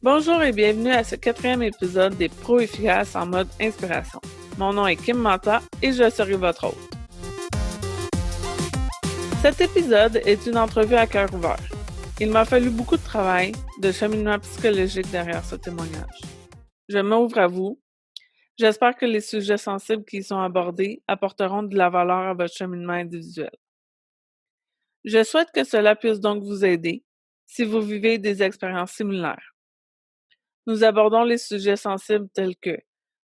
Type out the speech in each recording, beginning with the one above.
Bonjour et bienvenue à ce 4e épisode des Pros efficaces en mode inspiration. Mon nom est Kim Manta et je serai votre hôte. Cet épisode est une entrevue à cœur ouvert. Il m'a fallu beaucoup de travail, de cheminement psychologique derrière ce témoignage. Je m'ouvre à vous. J'espère que les sujets sensibles qui y sont abordés apporteront de la valeur à votre cheminement individuel. Je souhaite que cela puisse donc vous aider si vous vivez des expériences similaires. Nous abordons les sujets sensibles tels que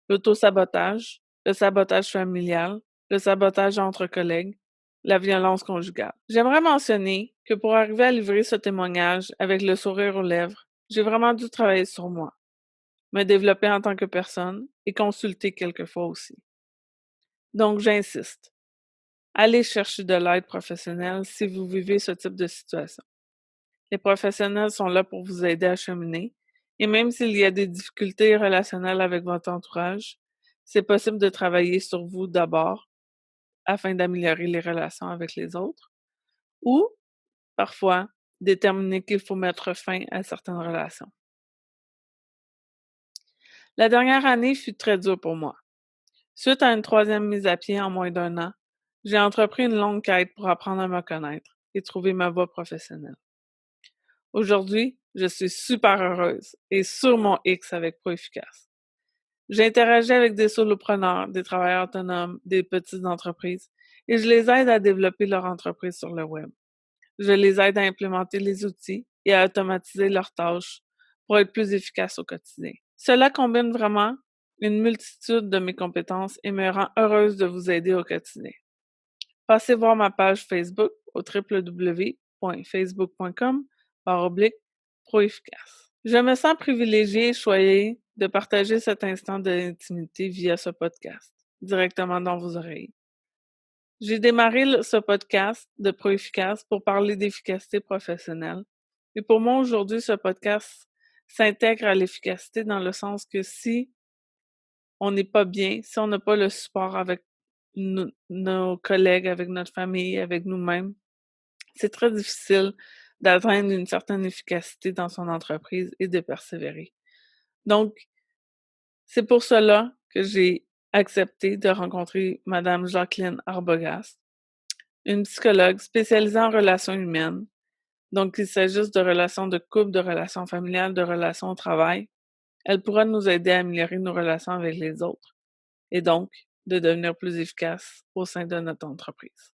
l'auto-sabotage, le sabotage familial, le sabotage entre collègues, la violence conjugale. J'aimerais mentionner que pour arriver à livrer ce témoignage avec le sourire aux lèvres, j'ai vraiment dû travailler sur moi, me développer en tant que personne et consulter quelquefois aussi. Donc, j'insiste. Allez chercher de l'aide professionnelle si vous vivez ce type de situation. Les professionnels sont là pour vous aider à cheminer, et même s'il y a des difficultés relationnelles avec votre entourage, c'est possible de travailler sur vous d'abord afin d'améliorer les relations avec les autres, ou parfois déterminer qu'il faut mettre fin à certaines relations. La dernière année fut très dure pour moi. Suite à une 3e mise à pied en moins d'1 an, j'ai entrepris une longue quête pour apprendre à me connaître et trouver ma voie professionnelle. Aujourd'hui, je suis super heureuse et sur mon X avec ProEfficace. J'interagis avec des solopreneurs, des travailleurs autonomes, des petites entreprises et je les aide à développer leur entreprise sur le web. Je les aide à implémenter les outils et à automatiser leurs tâches pour être plus efficaces au quotidien. Cela combine vraiment une multitude de mes compétences et me rend heureuse de vous aider au quotidien. Passez voir ma page Facebook au www.facebook.com/proefficace. Je me sens privilégiée et choyée de partager cet instant d'intimité via ce podcast, directement dans vos oreilles. J'ai démarré ce podcast de ProEfficace pour parler d'efficacité professionnelle. Et pour moi, aujourd'hui, ce podcast s'intègre à l'efficacité dans le sens que si on n'est pas bien, si on n'a pas le support avec nos collègues, avec notre famille, avec nous-mêmes, c'est très difficile d'atteindre une certaine efficacité dans son entreprise et de persévérer. Donc, c'est pour cela que j'ai accepté de rencontrer Madame Jacqueline Arbogast, une psychologue spécialisée en relations humaines. Donc, qu'il s'agisse de relations de couple, de relations familiales, de relations au travail, elle pourra nous aider à améliorer nos relations avec les autres et donc de devenir plus efficaces au sein de notre entreprise.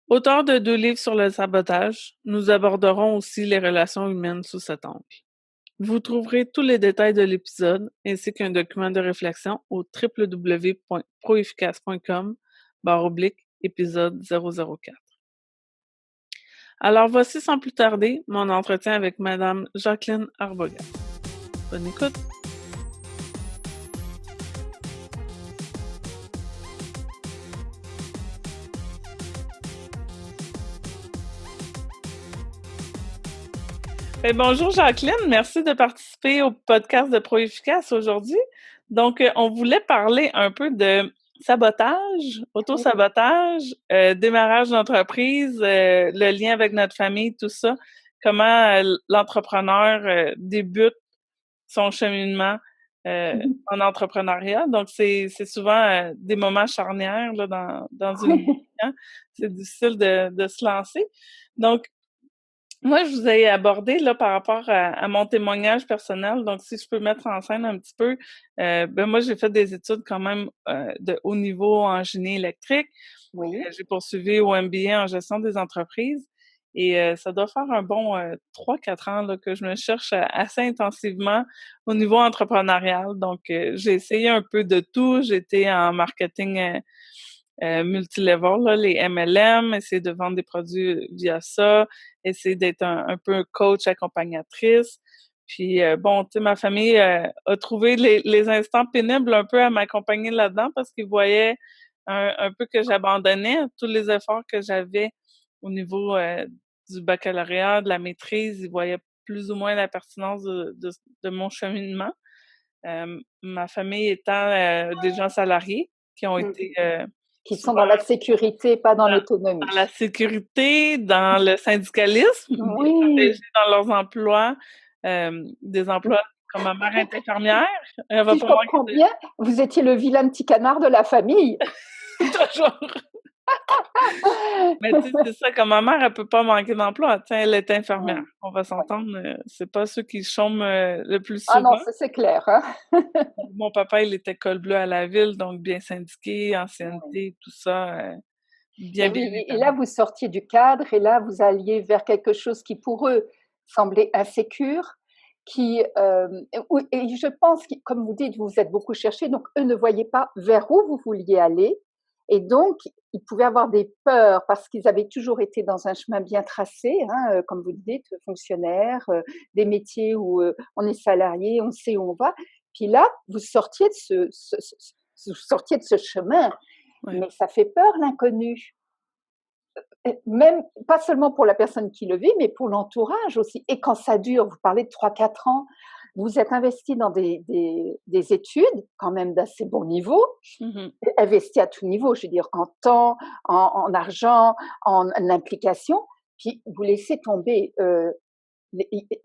Auteur de 2 livres sur le sabotage, nous aborderons aussi les relations humaines sous cet angle. Vous trouverez tous les détails de l'épisode ainsi qu'un document de réflexion au www.proefficace.com/épisode 004. Alors voici sans plus tarder mon entretien avec Madame Jacqueline Arbogast. Bonne écoute! Bonjour Jacqueline, merci de participer au podcast de ProEfficace aujourd'hui. Donc, on voulait parler un peu de sabotage, auto-sabotage, démarrage d'entreprise, le lien avec notre famille, tout ça. Comment l'entrepreneur débute son cheminement en entrepreneuriat. Donc, c'est souvent des moments charnières là, dans une vie. Hein? C'est difficile de se lancer. Donc, moi, je vous ai abordé là par rapport à mon témoignage personnel. Donc, si je peux mettre en scène un petit peu, moi, j'ai fait des études quand même de haut niveau en génie électrique. Oui. J'ai poursuivi au MBA en gestion des entreprises et ça doit faire un bon 3-4 ans là, que je me cherche assez intensivement au niveau entrepreneurial. Donc, j'ai essayé un peu de tout. J'étais en marketing multilevel, là, les MLM, essayer de vendre des produits via ça, essayer d'être un peu un coach accompagnatrice. Puis bon, tu sais, ma famille a trouvé les instants pénibles un peu à m'accompagner là-dedans parce qu'ils voyaient un peu que j'abandonnais tous les efforts que j'avais au niveau du baccalauréat, de la maîtrise. Ils voyaient plus ou moins la pertinence de mon cheminement. Ma famille étant des gens salariés qui ont été Qui sont dans la sécurité, pas dans dans la l'autonomie. sécurité, dans le syndicalisme, bien Oui. protégés dans leurs emplois, des emplois comme ma mère est infirmière, elle va Si je pas comprends manquer bien, vous étiez le vilain petit canard de la famille. de toujours. Mais tu sais, c'est ça, comme ma mère, elle peut pas manquer d'emploi. Tu sais, elle est infirmière. Mmh, On va ouais. s'entendre, c'est pas ceux qui chôment le plus Ah non, souvent. ça c'est clair, hein. Mon papa, il était col bleu à la ville, donc bien syndiqué, Oui. ancienneté, tout ça, Et bien oui, et là, établi. vous sortiez du cadre et là, vous alliez vers quelque chose qui, pour eux, semblait insécure, qui, oui, et je pense que, comme vous dites, vous vous êtes beaucoup cherché, donc eux ne voyaient pas vers où vous vouliez aller. Et donc, ils pouvaient avoir des peurs parce qu'ils avaient toujours été dans un chemin bien tracé, hein, comme vous le dites, fonctionnaire, des métiers où on est salarié, on sait où on va. Puis là, vous sortiez de vous sortiez de ce chemin, Ouais. mais ça fait peur l'inconnu. Même pas seulement pour la personne qui le vit, mais pour l'entourage aussi. Et quand ça dure, vous parlez de 3-4 ans, vous êtes investi dans des études quand même d'assez bon niveau, Mmh. investi à tout niveau, je veux dire en temps, en argent, en implication, puis vous laissez tomber.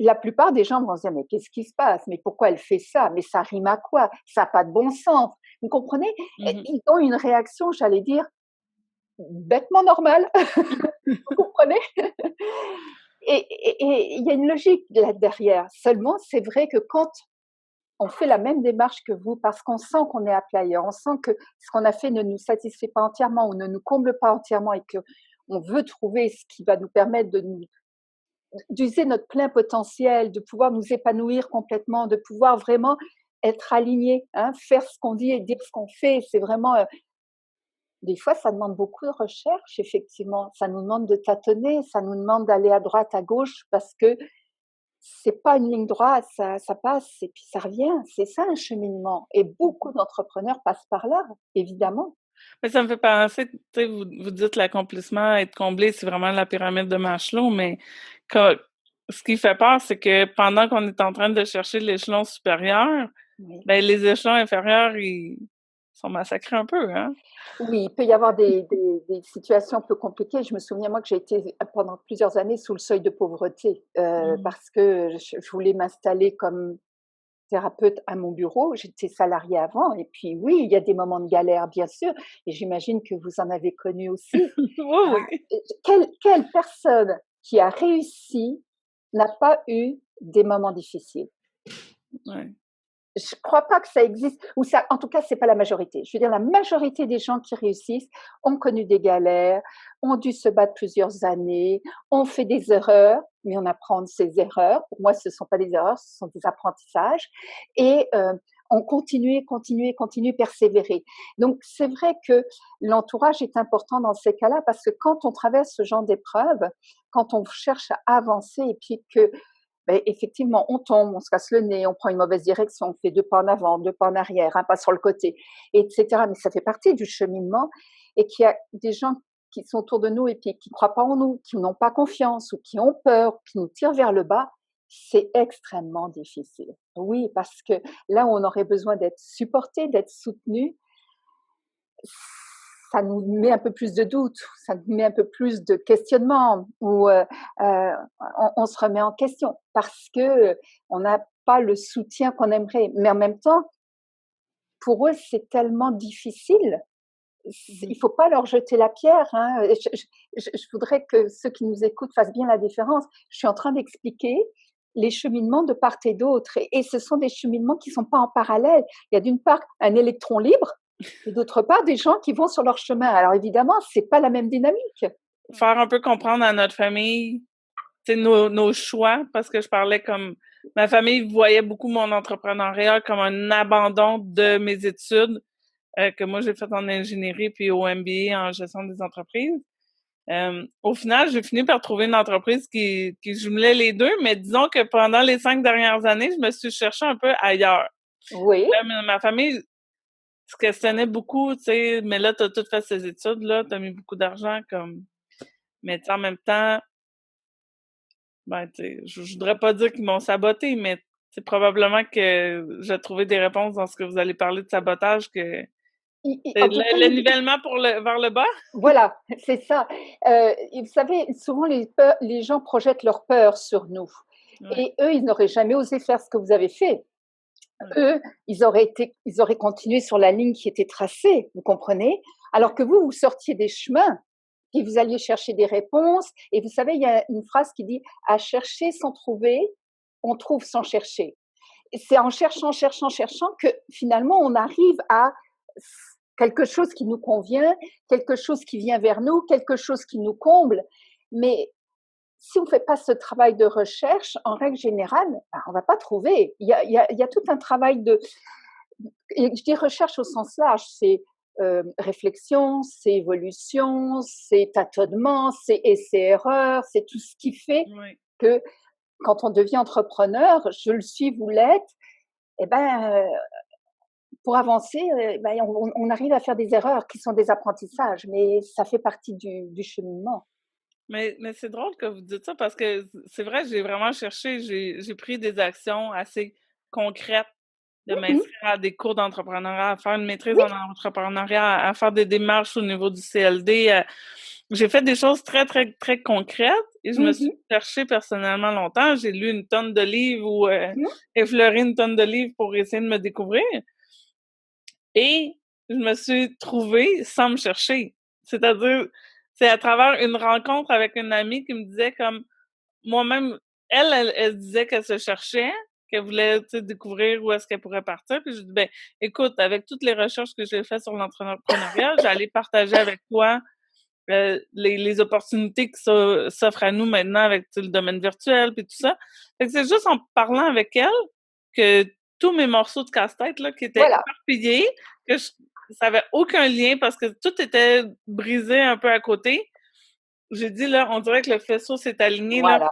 La plupart des gens vont se dire mais qu'est-ce qui se passe? Mais pourquoi elle fait ça? Mais ça rime à quoi? Ça n'a pas de bon sens. Vous comprenez? Mmh. Ils ont une réaction, j'allais dire, bêtement normale. Vous comprenez? Et il y a une logique là derrière. Seulement, c'est vrai que quand on fait la même démarche que vous, parce qu'on sent qu'on est à plat ailleurs, on sent que ce qu'on a fait ne nous satisfait pas entièrement ou ne nous comble pas entièrement et que on veut trouver ce qui va nous permettre de nous d'user notre plein potentiel, de pouvoir nous épanouir complètement, de pouvoir vraiment être aligné, hein, faire ce qu'on dit et dire ce qu'on fait. C'est vraiment, des fois, ça demande beaucoup de recherche, effectivement. Ça nous demande de tâtonner, ça nous demande d'aller à droite, à gauche, parce que c'est pas une ligne droite, ça passe et puis ça revient. C'est ça un cheminement. Et beaucoup d'entrepreneurs passent par là, évidemment. Mais ça me fait penser, tu sais, vous dites l'accomplissement, être comblé, c'est vraiment la pyramide de Maslow, mais que ce qui fait peur, c'est que pendant qu'on est en train de chercher l'échelon supérieur, Oui. ben les échelons inférieurs, ils sont massacrés un peu, hein? Oui, il peut y avoir des situations un peu compliquées. Je me souviens, moi, que j'ai été pendant plusieurs années sous le seuil de pauvreté Mmh. parce que je voulais m'installer comme thérapeute à mon bureau. J'étais salariée avant et puis oui, il y a des moments de galère, bien sûr, et j'imagine que vous en avez connu aussi. Oui, Hein. oui. Quelle personne qui a réussi n'a pas eu des moments difficiles? Ouais. Je crois pas que ça existe, ou ça, en tout cas, c'est pas la majorité. Je veux dire, la majorité des gens qui réussissent ont connu des galères, ont dû se battre plusieurs années, ont fait des erreurs, mais on apprend de ces erreurs. Pour moi, ce ne sont pas des erreurs, ce sont des apprentissages. Et on continue, continue, continue, persévérer. Donc, c'est vrai que l'entourage est important dans ces cas-là parce que quand on traverse ce genre d'épreuve, quand on cherche à avancer et puis que beh, effectivement, on tombe, on se casse le nez, on prend une mauvaise direction, on fait 2 pas en avant, 2 pas en arrière, un pas sur le côté, et cetera. Mais ça fait partie du cheminement et qu'il y a des gens qui sont autour de nous et puis qui croient pas en nous, qui n'ont pas confiance ou qui ont peur, qui nous tirent vers le bas, c'est extrêmement difficile. Oui, parce que là où on aurait besoin d'être supporté, d'être soutenu, ça nous met un peu plus de doute, ça nous met un peu plus de questionnement ou on se remet en question parce que on n'a pas le soutien qu'on aimerait. Mais en même temps, pour eux, c'est tellement difficile. Mmh. Il faut pas leur jeter la pierre, hein. Je voudrais que ceux qui nous écoutent fassent bien la différence. Je suis en train d'expliquer les cheminements de part et d'autre, et ce sont des cheminements qui sont pas en parallèle. Il y a d'une part un électron libre et d'autre part des gens qui vont sur leur chemin. Alors évidemment, c'est pas la même dynamique. Faire un peu comprendre à notre famille, tu sais, nos choix, parce que je parlais comme ma famille voyait beaucoup mon entrepreneuriat comme un abandon de mes études, que moi j'ai fait en ingénierie puis au MBA en gestion des entreprises. Au final, j'ai fini par trouver une entreprise qui jumelait les deux, mais disons que pendant les 5 dernières années, je me suis cherchée un peu ailleurs. Oui, Là, ma famille se questionnait beaucoup, tu sais, mais là, tu as tout fait ces études, là, tu as mis beaucoup d'argent, comme, mais tu sais, en même temps, ben, tu sais, je voudrais pas dire qu'ils m'ont saboté, mais c'est probablement que j'ai trouvé des réponses dans ce que vous allez parler de sabotage, que c'est en tout cas, le nivellement vers le bas. voilà, c'est ça. Et vous savez, souvent les gens projettent leur peur sur nous. Ouais, Et eux, ils n'auraient jamais osé faire ce que vous avez fait. ouais. Eux, ils auraient continué sur la ligne qui était tracée, vous comprenez? Alors que vous, vous sortiez des chemins et vous alliez chercher des réponses. Et vous savez, il y a une phrase qui dit: «À chercher sans trouver, on trouve sans chercher». Et c'est en cherchant, cherchant, cherchant que finalement on arrive à quelque chose qui nous convient, quelque chose qui vient vers nous, quelque chose qui nous comble. Mais si on ne fait pas ce travail de recherche, en règle générale, ben, on ne va pas trouver. Il y a tout un travail de, et je dis recherche au sens large, c'est réflexion, c'est évolution, c'est tâtonnement, c'est essai-erreur, c'est tout ce qui fait Ouais. que quand on devient entrepreneur, je le suis, vous l'êtes, eh ben, pour avancer, ben, on arrive à faire des erreurs qui sont des apprentissages, mais ça fait partie du cheminement. Mais c'est drôle que vous dites ça parce que c'est vrai, j'ai vraiment cherché, j'ai pris des actions assez concrètes de Mhm. m'inscrire à des cours d'entrepreneuriat, à faire une maîtrise Oui, en entrepreneuriat, à faire des démarches au niveau du CLD. J'ai fait des choses très, très, très concrètes et je me suis mhm. cherchée personnellement longtemps. J'ai lu une tonne de livres ou Mhm. effleuré une tonne de livres pour essayer de me découvrir. Et je me suis trouvée sans me chercher. C'est-à-dire, c'est à travers une rencontre avec une amie qui me disait comme moi-même, elle disait qu'elle se cherchait, qu'elle voulait, tu sais, découvrir où est-ce qu'elle pourrait partir. Puis je dis, ben, écoute, avec toutes les recherches que j'ai faites sur l'entrepreneuriat, j'allais partager avec toi les opportunités qui s'offrent à nous maintenant avec le domaine virtuel puis tout ça. Fait que c'est juste en parlant avec elle que tous mes morceaux de casse-tête là, qui étaient Voilà, éparpillés, que ça avait aucun lien parce que tout était brisé un peu à côté. J'ai dit là, on dirait que le faisceau s'est aligné là. voilà,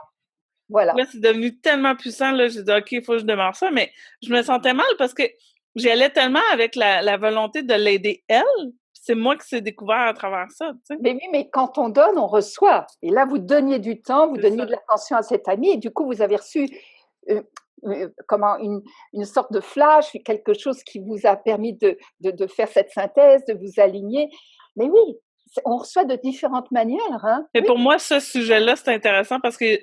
voilà. Là, c'est devenu tellement puissant là, j'ai dit OK, il faut que je démarre ça, mais je me sentais mal parce que j'y allais tellement avec la volonté de l'aider elle, c'est moi qui s'est découvert à travers ça, tu sais. Mais oui, mais quand on donne, on reçoit. Et là, vous donniez du temps, vous C'est donniez ça. de l'attention à cette amie, et du coup, vous avez reçu euh, comment une sorte de flash, quelque chose qui vous a permis de faire cette synthèse, de vous aligner. Mais oui, on reçoit de différentes manières. Hein. Et Oui, pour moi, ce sujet-là, c'est intéressant parce que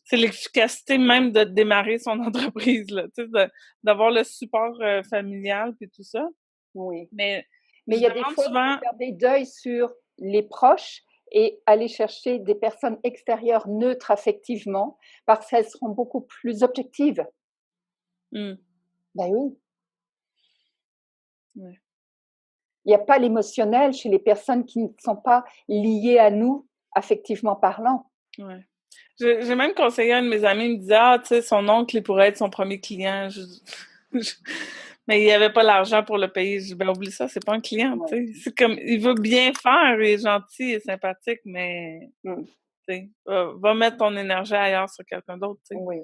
c'est l'efficacité même de démarrer son entreprise, là, tu sais, d'avoir le support familial puis tout ça. oui. Mais Mais je il y a des demande fois, il faut souvent, garder d'œil sur les proches et aller chercher des personnes extérieures neutres affectivement, parce qu'elles seront beaucoup plus objectives. hmm, Ben oui. ouais, Il n'y a pas l'émotionnel chez les personnes qui ne sont pas liées à nous, affectivement parlant. ouais. J'ai même conseillé à un de mes amis, il me disait, ah, tu sais, son oncle, il pourrait être son premier client. Je- mais il n'y avait pas l'argent pour le payer. Je dis, ben, oublie ça, c'est pas un client, Ouais. tu sais. C'est comme, il veut bien faire, il est gentil et sympathique, mais, Mm. tu sais, va mettre ton énergie ailleurs sur quelqu'un d'autre, tu sais. Oui,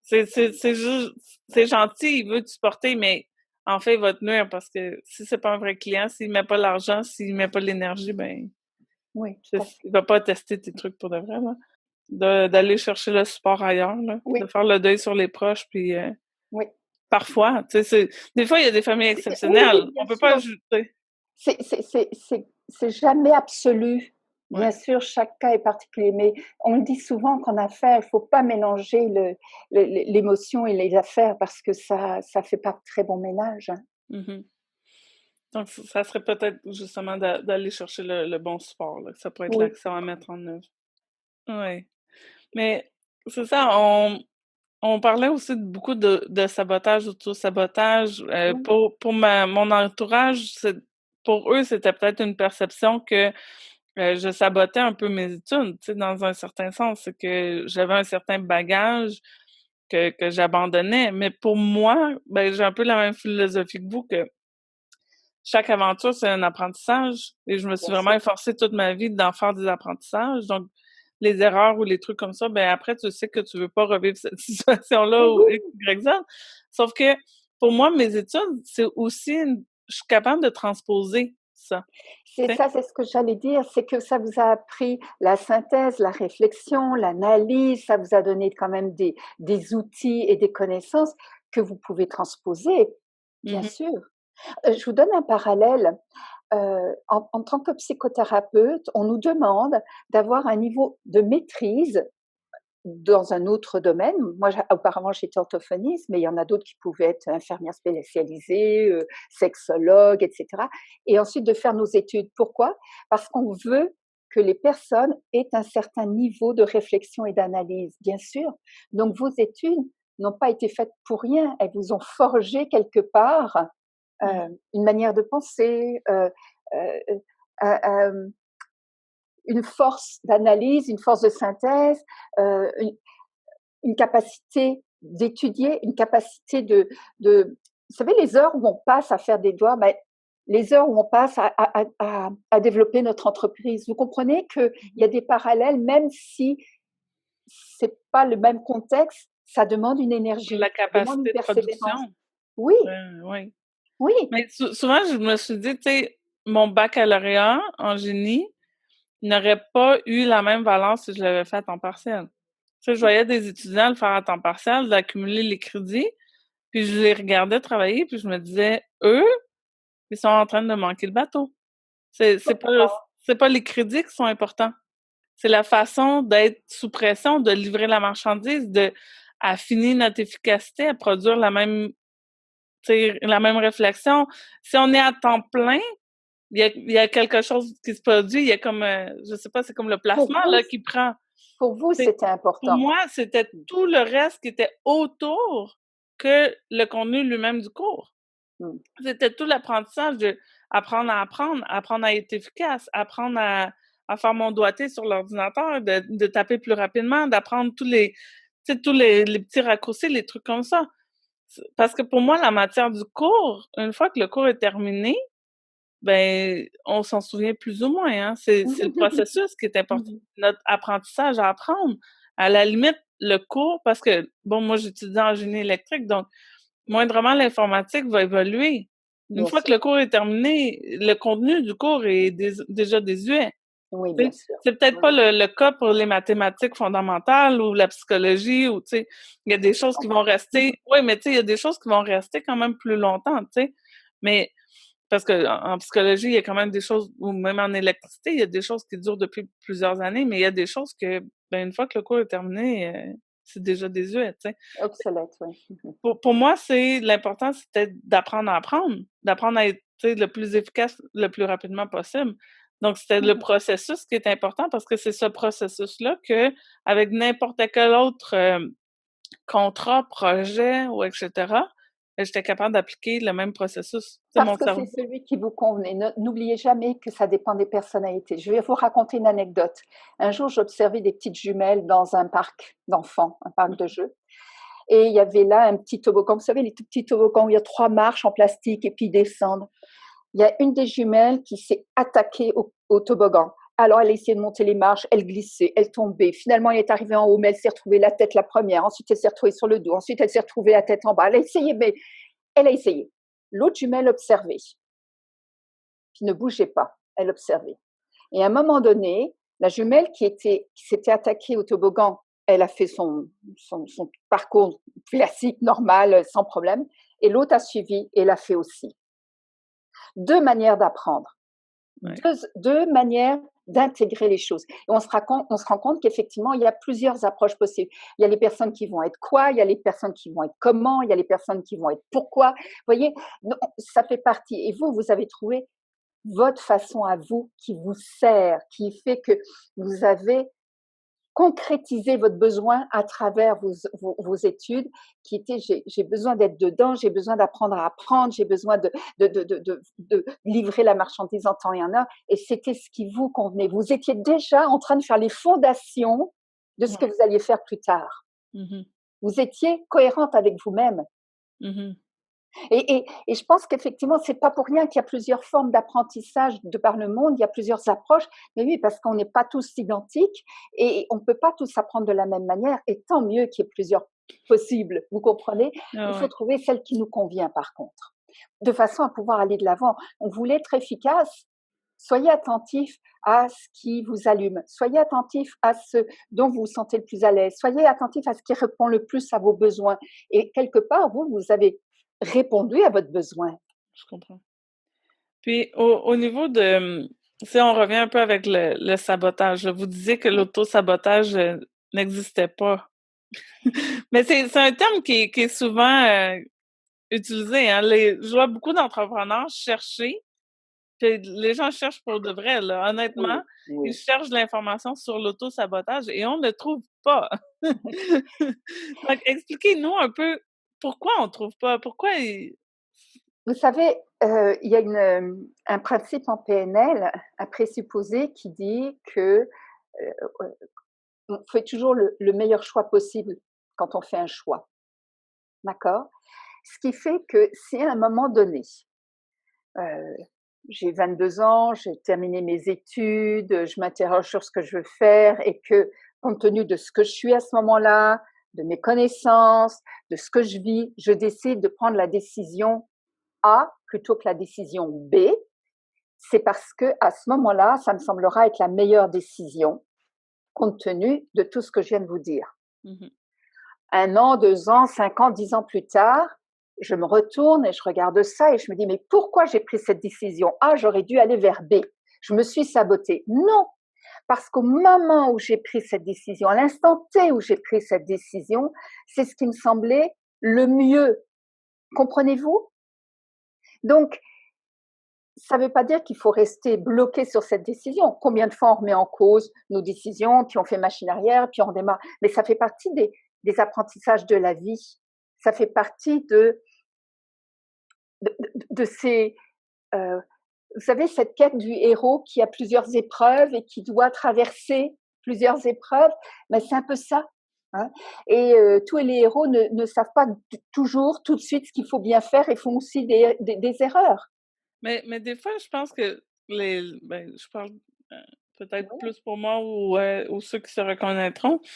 C'est juste, c'est gentil, il veut te supporter, mais en fait, il va te nuire parce que si c'est pas un vrai client, s'il met pas l'argent, s'il met pas l'énergie, ben, oui, tout à il fait. va pas tester tes trucs pour de vrai, là. D'aller chercher le support ailleurs, là, de Oui, faire le deuil sur les proches, puis oui. parfois, tu sais, des fois, il y a des familles Oui, oui, exceptionnelles. bien On peut pas sûr. ajouter. C'est jamais absolu. Ouais. Bien sûr, chaque cas est particulier, mais on le dit souvent qu'en affaires, il ne faut pas mélanger l'émotion et les affaires parce que ça fait pas très bon ménage. Hein. Mhm. Donc, ça serait peut-être justement d'aller chercher le bon support, là, que ça pourrait être Oui, l'action à mettre en œuvre. Oui. Mais c'est ça, on parlait aussi de beaucoup de sabotage, auto-sabotage. oui, Pour mon entourage, pour eux, c'était peut-être une perception que je sabotais un peu mes études, tu sais, dans un certain sens. C'est que j'avais un certain bagage que j'abandonnais. Mais pour moi, ben, j'ai un peu la même philosophie que vous, que chaque aventure, c'est un apprentissage. Et je me suis bien vraiment sûr. efforcée toute ma vie d'en faire des apprentissages. Donc, les erreurs ou les trucs comme ça, ben après, tu sais que tu veux pas revivre cette situation-là Mais ou X, oui, Y, Z. Sauf que pour moi, mes études, c'est aussi je suis capable de transposer ça. c'est Tu sais? ça, c'est ce que j'allais dire, c'est que ça vous a appris la synthèse, la réflexion, l'analyse, ça vous a donné quand même des outils et des connaissances que vous pouvez transposer, bien Mhm. sûr. Je vous donne un parallèle. En tant que psychothérapeute, on nous demande d'avoir un niveau de maîtrise dans un autre domaine. Moi, auparavant, j'étais orthophoniste, mais il y en a d'autres qui pouvaient être infirmières spécialisées, sexologues, etc. Et ensuite de faire nos études. Pourquoi? Parce qu'on veut que les personnes aient un certain niveau de réflexion et d'analyse, bien sûr. Donc, vos études n'ont pas été faites pour rien. Elles vous ont forgé quelque part une manière de penser, une force d'analyse, une force de synthèse, une capacité d'étudier, une capacité de vous savez, les heures où on passe à faire des doigts, ben, les heures où on passe à développer notre entreprise. Vous comprenez qu'il y a des parallèles, même si c'est pas le même contexte, ça demande une énergie, La ça demande une capacité de persévérance. production. Oui, Oui. oui. Mais souvent, je me suis dit, tu sais, mon baccalauréat en génie n'aurait pas eu la même valence si je l'avais fait à temps partiel. Tu sais, je voyais des étudiants le faire à temps partiel, d'accumuler les crédits, puis je les regardais travailler, puis je me disais, eux, ils sont en train de manquer le bateau. C'est pas les crédits qui sont importants. C'est la façon d'être sous pression, de livrer la marchandise, de affiner notre efficacité, à produire la même réflexion. Si on est à temps plein, il y a quelque chose qui se produit, il y a comme, je sais pas, c'est comme le Pour placement vous, là qui prend. pour vous, C'est- c'était Pour important. moi, c'était tout le reste qui était autour que le contenu lui-même du cours. Mm. C'était tout l'apprentissage de apprendre à être efficace, apprendre à faire mon doigté sur l'ordinateur, de taper plus rapidement, d'apprendre tous les petits raccourcis, les trucs comme ça. Parce que pour moi, la matière du cours, une fois que le cours est terminé, ben, on s'en souvient plus ou moins, hein. C'est le processus qui est important, Mhm. notre apprentissage à apprendre. À la limite, le cours, parce que, bon, moi, j'étudie en génie électrique, donc moindrement l'informatique va évoluer. Une Bien fois que sûr. le cours est terminé, le contenu du cours est déjà désuet. Oui, Tu bien sais, sûr. c'est peut-être Oui, pas le cas pour les mathématiques fondamentales ou la psychologie ou, tu sais, il y a des je choses qui vont comprends. rester oui, mais tu sais, il y a des choses qui vont rester quand même plus longtemps, tu sais. Mais parce qu'en psychologie, il y a quand même des choses ou même en électricité, il y a des choses qui durent depuis plusieurs années, mais il y a des choses que, ben, une fois que le cours est terminé, c'est déjà désuet, tu sais. Obsolète, oui. Pour moi, l'important, c'était d'apprendre à être, tu sais, le plus efficace, le plus rapidement possible. Donc, c'était le processus qui est important parce que c'est ce processus-là que, avec n'importe quel autre contrat, projet ou etc., j'étais capable d'appliquer le même processus. Tu sais, Parce mon que c'est cerveau. celui qui vous convenait. N'oubliez jamais que ça dépend des personnalités. Je vais vous raconter une anecdote. Un jour, j'observais des petites jumelles dans un parc d'enfants, un parc de jeux. Et il y avait là un petit toboggan. Vous savez, les tout petits toboggans où il y a 3 marches en plastique et puis ils descendent. Il y a une des jumelles qui s'est attaquée au toboggan. Alors, elle a essayé de monter les marches, elle glissait, elle tombait. Finalement, elle est arrivée en haut, mais elle s'est retrouvée la tête la première. Ensuite, elle s'est retrouvée sur le dos. Ensuite, elle s'est retrouvée la tête en bas. Elle a essayé, mais elle a essayé. L'autre jumelle observait, qui ne bougeait pas. Elle observait. Et à un moment donné, la jumelle qui s'était attaquée au toboggan, elle a fait son parcours classique, normal, sans problème. Et l'autre a suivi et l'a fait aussi. 2 manières d'apprendre. Ouais. Deux manières d'intégrer les choses. Et on se rend compte qu'effectivement, il y a plusieurs approches possibles. Il y a les personnes qui vont être quoi, il y a les personnes qui vont être comment, il y a les personnes qui vont être pourquoi. Vous voyez, ça fait partie. Et vous avez trouvé votre façon à vous qui vous sert, qui fait que vous avez concrétisé votre besoin à travers vos études, qui était j'ai besoin d'être dedans, j'ai besoin d'apprendre à apprendre, j'ai besoin de livrer la marchandise en temps et en heure. Et c'était ce qui vous convenait. Vous étiez déjà en train de faire les fondations de ce que Ouais. vous alliez faire plus tard. Mhm. Vous étiez cohérente avec vous-même. Mhm. Et je pense qu'effectivement, c'est pas pour rien qu'il y a plusieurs formes d'apprentissage de par le monde, il y a plusieurs approches, mais oui, parce qu'on n'est pas tous identiques et on ne peut pas tous apprendre de la même manière, et tant mieux qu'il y ait plusieurs possibles, vous comprenez? Il Ah faut ouais. trouver celle qui nous convient par contre, de façon à pouvoir aller de l'avant. On voulait être efficace, soyez attentif à ce qui vous allume, soyez attentif à ce dont vous vous sentez le plus à l'aise, soyez attentif à ce qui répond le plus à vos besoins. Et quelque part, vous avez répondu à votre besoin. Je comprends. Puis au niveau de si on revient un peu avec le sabotage, là, vous disiez que l'auto-sabotage, n'existait pas. Mais c'est un terme qui est souvent utilisé. Hein. Je vois beaucoup d'entrepreneurs chercher, puis les gens cherchent pour de vrai. Là. Honnêtement, Oui, ils oui. cherchent de l'information sur l'auto-sabotage et on ne le trouve pas. Donc, expliquez-nous un peu pourquoi on ne trouve pas, Vous savez, il y a un principe en PNL, un présupposé qui dit que on fait toujours le meilleur choix possible quand on fait un choix. D'accord? Ce qui fait que si à un moment donné, euh, j'ai 22 ans, j'ai terminé mes études, je m'interroge sur ce que je veux faire et que, compte tenu de ce que je suis à ce moment-là, de mes connaissances, de ce que je vis, je décide de prendre la décision A plutôt que la décision B, c'est parce que à ce moment-là, ça me semblera être la meilleure décision compte tenu de tout ce que je viens de vous dire. Mhm. 1 an, 2 ans, 5 ans, 10 ans plus tard, je me retourne et je regarde ça et je me dis, mais pourquoi j'ai pris cette décision? Ah, j'aurais dû aller vers B. Je me suis sabotée. Non, parce qu'au moment où j'ai pris cette décision, à l'instant T où j'ai pris cette décision, c'est ce qui me semblait le mieux. Comprenez-vous? Donc, ça ne veut pas dire qu'il faut rester bloqué sur cette décision. Combien de fois on remet en cause nos décisions, puis on fait machine arrière, puis on redémarre. Mais ça fait partie des apprentissages de la vie. Ça fait partie de ces... vous savez, cette quête du héros qui a plusieurs épreuves et qui doit traverser plusieurs épreuves. Mais c'est un peu ça. Hein. Et tous les héros ne savent pas toujours tout de suite ce qu'il faut bien faire et font aussi des erreurs. Mais des fois, je pense que je parle euh, peut-être Oui. plus pour moi ou ceux qui se reconnaîtront. Tu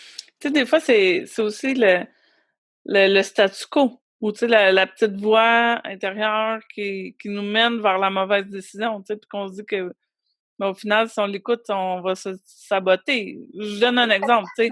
sais, des fois, c'est aussi le statu quo, ou tu sais, la petite voix intérieure qui nous mène vers la mauvaise décision, tu sais, puis qu'on se dit que, mais au final, si on l'écoute, on va se saboter. Je donne un exemple, tu sais.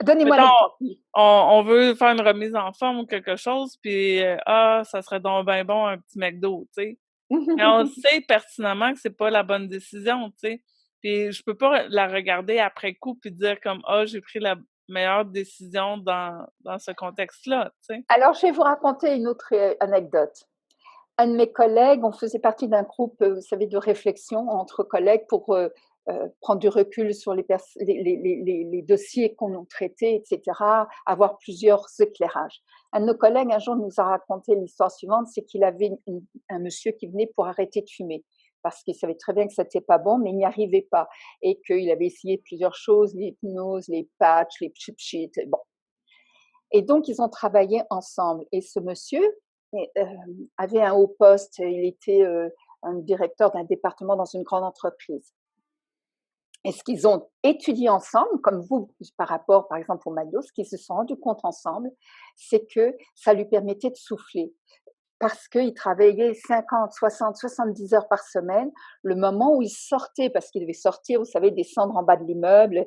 Donnez-moi Mettons, l'exemple. on veut faire une remise en forme ou quelque chose, puis ça serait donc bien bon un petit McDo, tu sais. Mais on sait pertinemment que c'est pas la bonne décision, tu sais. Puis je peux pas la regarder après coup puis dire comme ah j'ai pris la meilleure décision dans ce contexte-là, tu sais. Alors, je vais vous raconter une autre anecdote. Un de mes collègues, on faisait partie d'un groupe, vous savez, de réflexion entre collègues pour prendre du recul sur les dossiers qu'on traitait, etc., avoir plusieurs éclairages. Un de nos collègues, un jour, nous a raconté l'histoire suivante, c'est qu'il avait un monsieur qui venait pour arrêter de fumer parce qu'il savait très bien que ça n'était pas bon, mais il n'y arrivait pas. Et qu'il avait essayé plusieurs choses, l'hypnose, les patchs, les chip-sheets, bon. Et donc, ils ont travaillé ensemble. Et ce monsieur avait un haut poste. Il était un directeur d'un département dans une grande entreprise. Et ce qu'ils ont étudié ensemble, comme vous, par rapport, par exemple, au McDo, ce qu'ils se sont rendus compte ensemble, c'est que ça lui permettait de souffler. Parce qu'il travaillait 50, 60, 70 heures par semaine. Le moment où il sortait, parce qu'il devait sortir, vous savez, descendre en bas de l'immeuble,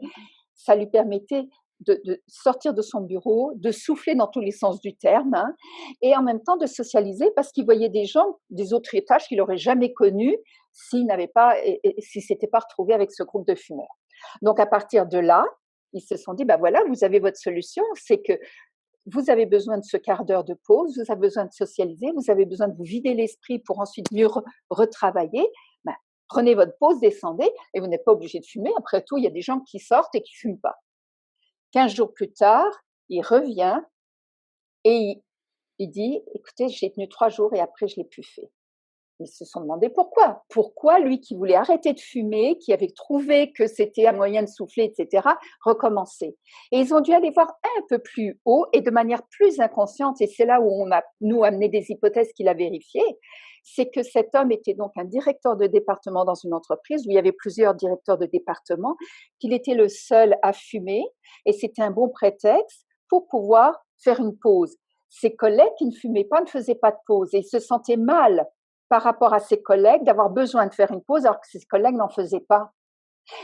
ça lui permettait de sortir de son bureau, de souffler dans tous les sens du terme, hein, et en même temps de socialiser parce qu'il voyait des gens des autres étages qu'il n'aurait jamais connus s'il n'avait pas, s'il s'était pas retrouvé avec ce groupe de fumeurs. Donc à partir de là, ils se sont dit, bah voilà, vous avez votre solution, c'est que vous avez besoin de ce quart d'heure de pause, vous avez besoin de socialiser, vous avez besoin de vous vider l'esprit pour ensuite mieux retravailler. Ben, prenez votre pause, descendez, et vous n'êtes pas obligé de fumer. Après tout, il y a des gens qui sortent et qui ne fument pas. 15 jours plus tard, il revient et il dit, écoutez, j'ai tenu 3 jours et après, je ne l'ai plus fait. Ils se sont demandé pourquoi. Pourquoi lui qui voulait arrêter de fumer, qui avait trouvé que c'était un moyen de souffler, etc., recommencer. Et ils ont dû aller voir un peu plus haut et de manière plus inconsciente, et c'est là où on a, nous, amené des hypothèses qu'il a vérifiées, c'est que cet homme était donc un directeur de département dans une entreprise où il y avait plusieurs directeurs de département, qu'il était le seul à fumer, et c'était un bon prétexte pour pouvoir faire une pause. Ses collègues qui ne fumaient pas ne faisaient pas de pause et ils se sentaient mal par rapport à ses collègues d'avoir besoin de faire une pause alors que ses collègues n'en faisaient pas.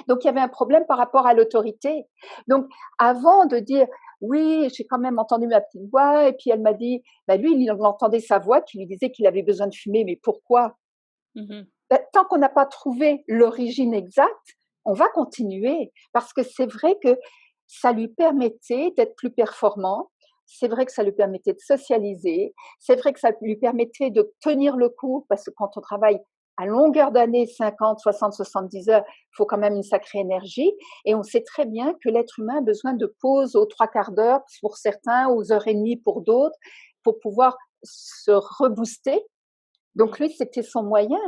Donc il y avait un problème par rapport à l'autorité. Donc avant de dire oui, j'ai quand même entendu ma petite voix et puis elle m'a dit, bah lui il entendait sa voix qui lui disait qu'il avait besoin de fumer, mais pourquoi? Mm-hmm. Tant qu'on n'a pas trouvé l'origine exacte, on va continuer parce que c'est vrai que ça lui permettait d'être plus performant. C'est vrai que ça lui permettait de socialiser. C'est vrai que ça lui permettait de tenir le coup, parce que quand on travaille à longueur d'année, 50, 60, 70 heures, il faut quand même une sacrée énergie. Et on sait très bien que l'être humain a besoin de pauses aux 3/4 d'heure pour certains, aux heures et demie pour d'autres, pour pouvoir se rebooster. Donc lui, c'était son moyen.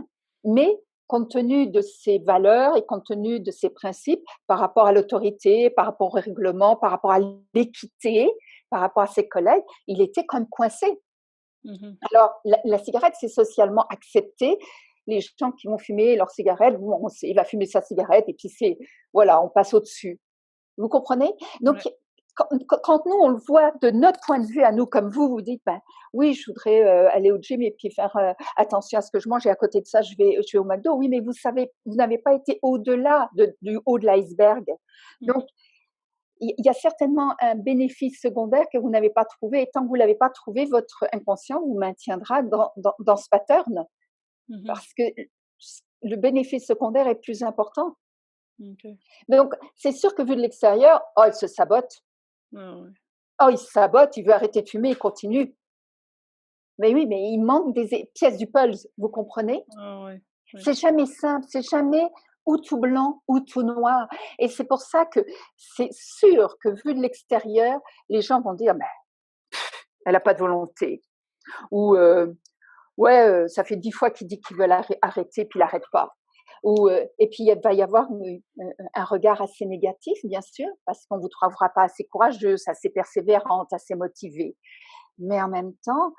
Mais compte tenu de ses valeurs et compte tenu de ses principes par rapport à l'autorité, par rapport au règlement, par rapport à l'équité, par rapport à ses collègues, il était comme coincé. Mhm. Alors, la cigarette, c'est socialement accepté. Les gens qui vont fumer leur cigarette, bon, il va fumer sa cigarette et puis voilà, on passe au-dessus. Vous comprenez? Donc, Ouais. quand nous, on le voit de notre point de vue à nous, comme vous dites, ben, oui, je voudrais aller au gym et puis faire attention à ce que je mange et à côté de ça, je vais au McDo. Oui, mais vous savez, vous n'avez pas été au-delà du haut de l'iceberg. Mhm. Donc, il y a certainement un bénéfice secondaire que vous n'avez pas trouvé. Et tant que vous ne l'avez pas trouvé, votre inconscient vous maintiendra dans ce pattern Mhm. parce que le bénéfice secondaire est plus important. Ok. Donc, c'est sûr que vu de l'extérieur, oh, il se sabote. Ah ouais. Oh, il se sabote, il veut arrêter de fumer, il continue. Mais oui, mais il manque des pièces du puzzle, vous comprenez? Ah ouais. Ouais. C'est jamais simple, c'est jamais ou tout blanc ou tout noir. Et c'est pour ça que c'est sûr que vu de l'extérieur, les gens vont dire, ben, elle n'a pas de volonté. Ou ouais, ça fait 10 fois qu'il dit qu'il veut arrêter, puis il n'arrête pas. Ou, et puis il va y avoir un regard assez négatif, bien sûr, parce qu'on ne vous trouvera pas assez courageuse, assez persévérante, assez motivée. Mais en même temps,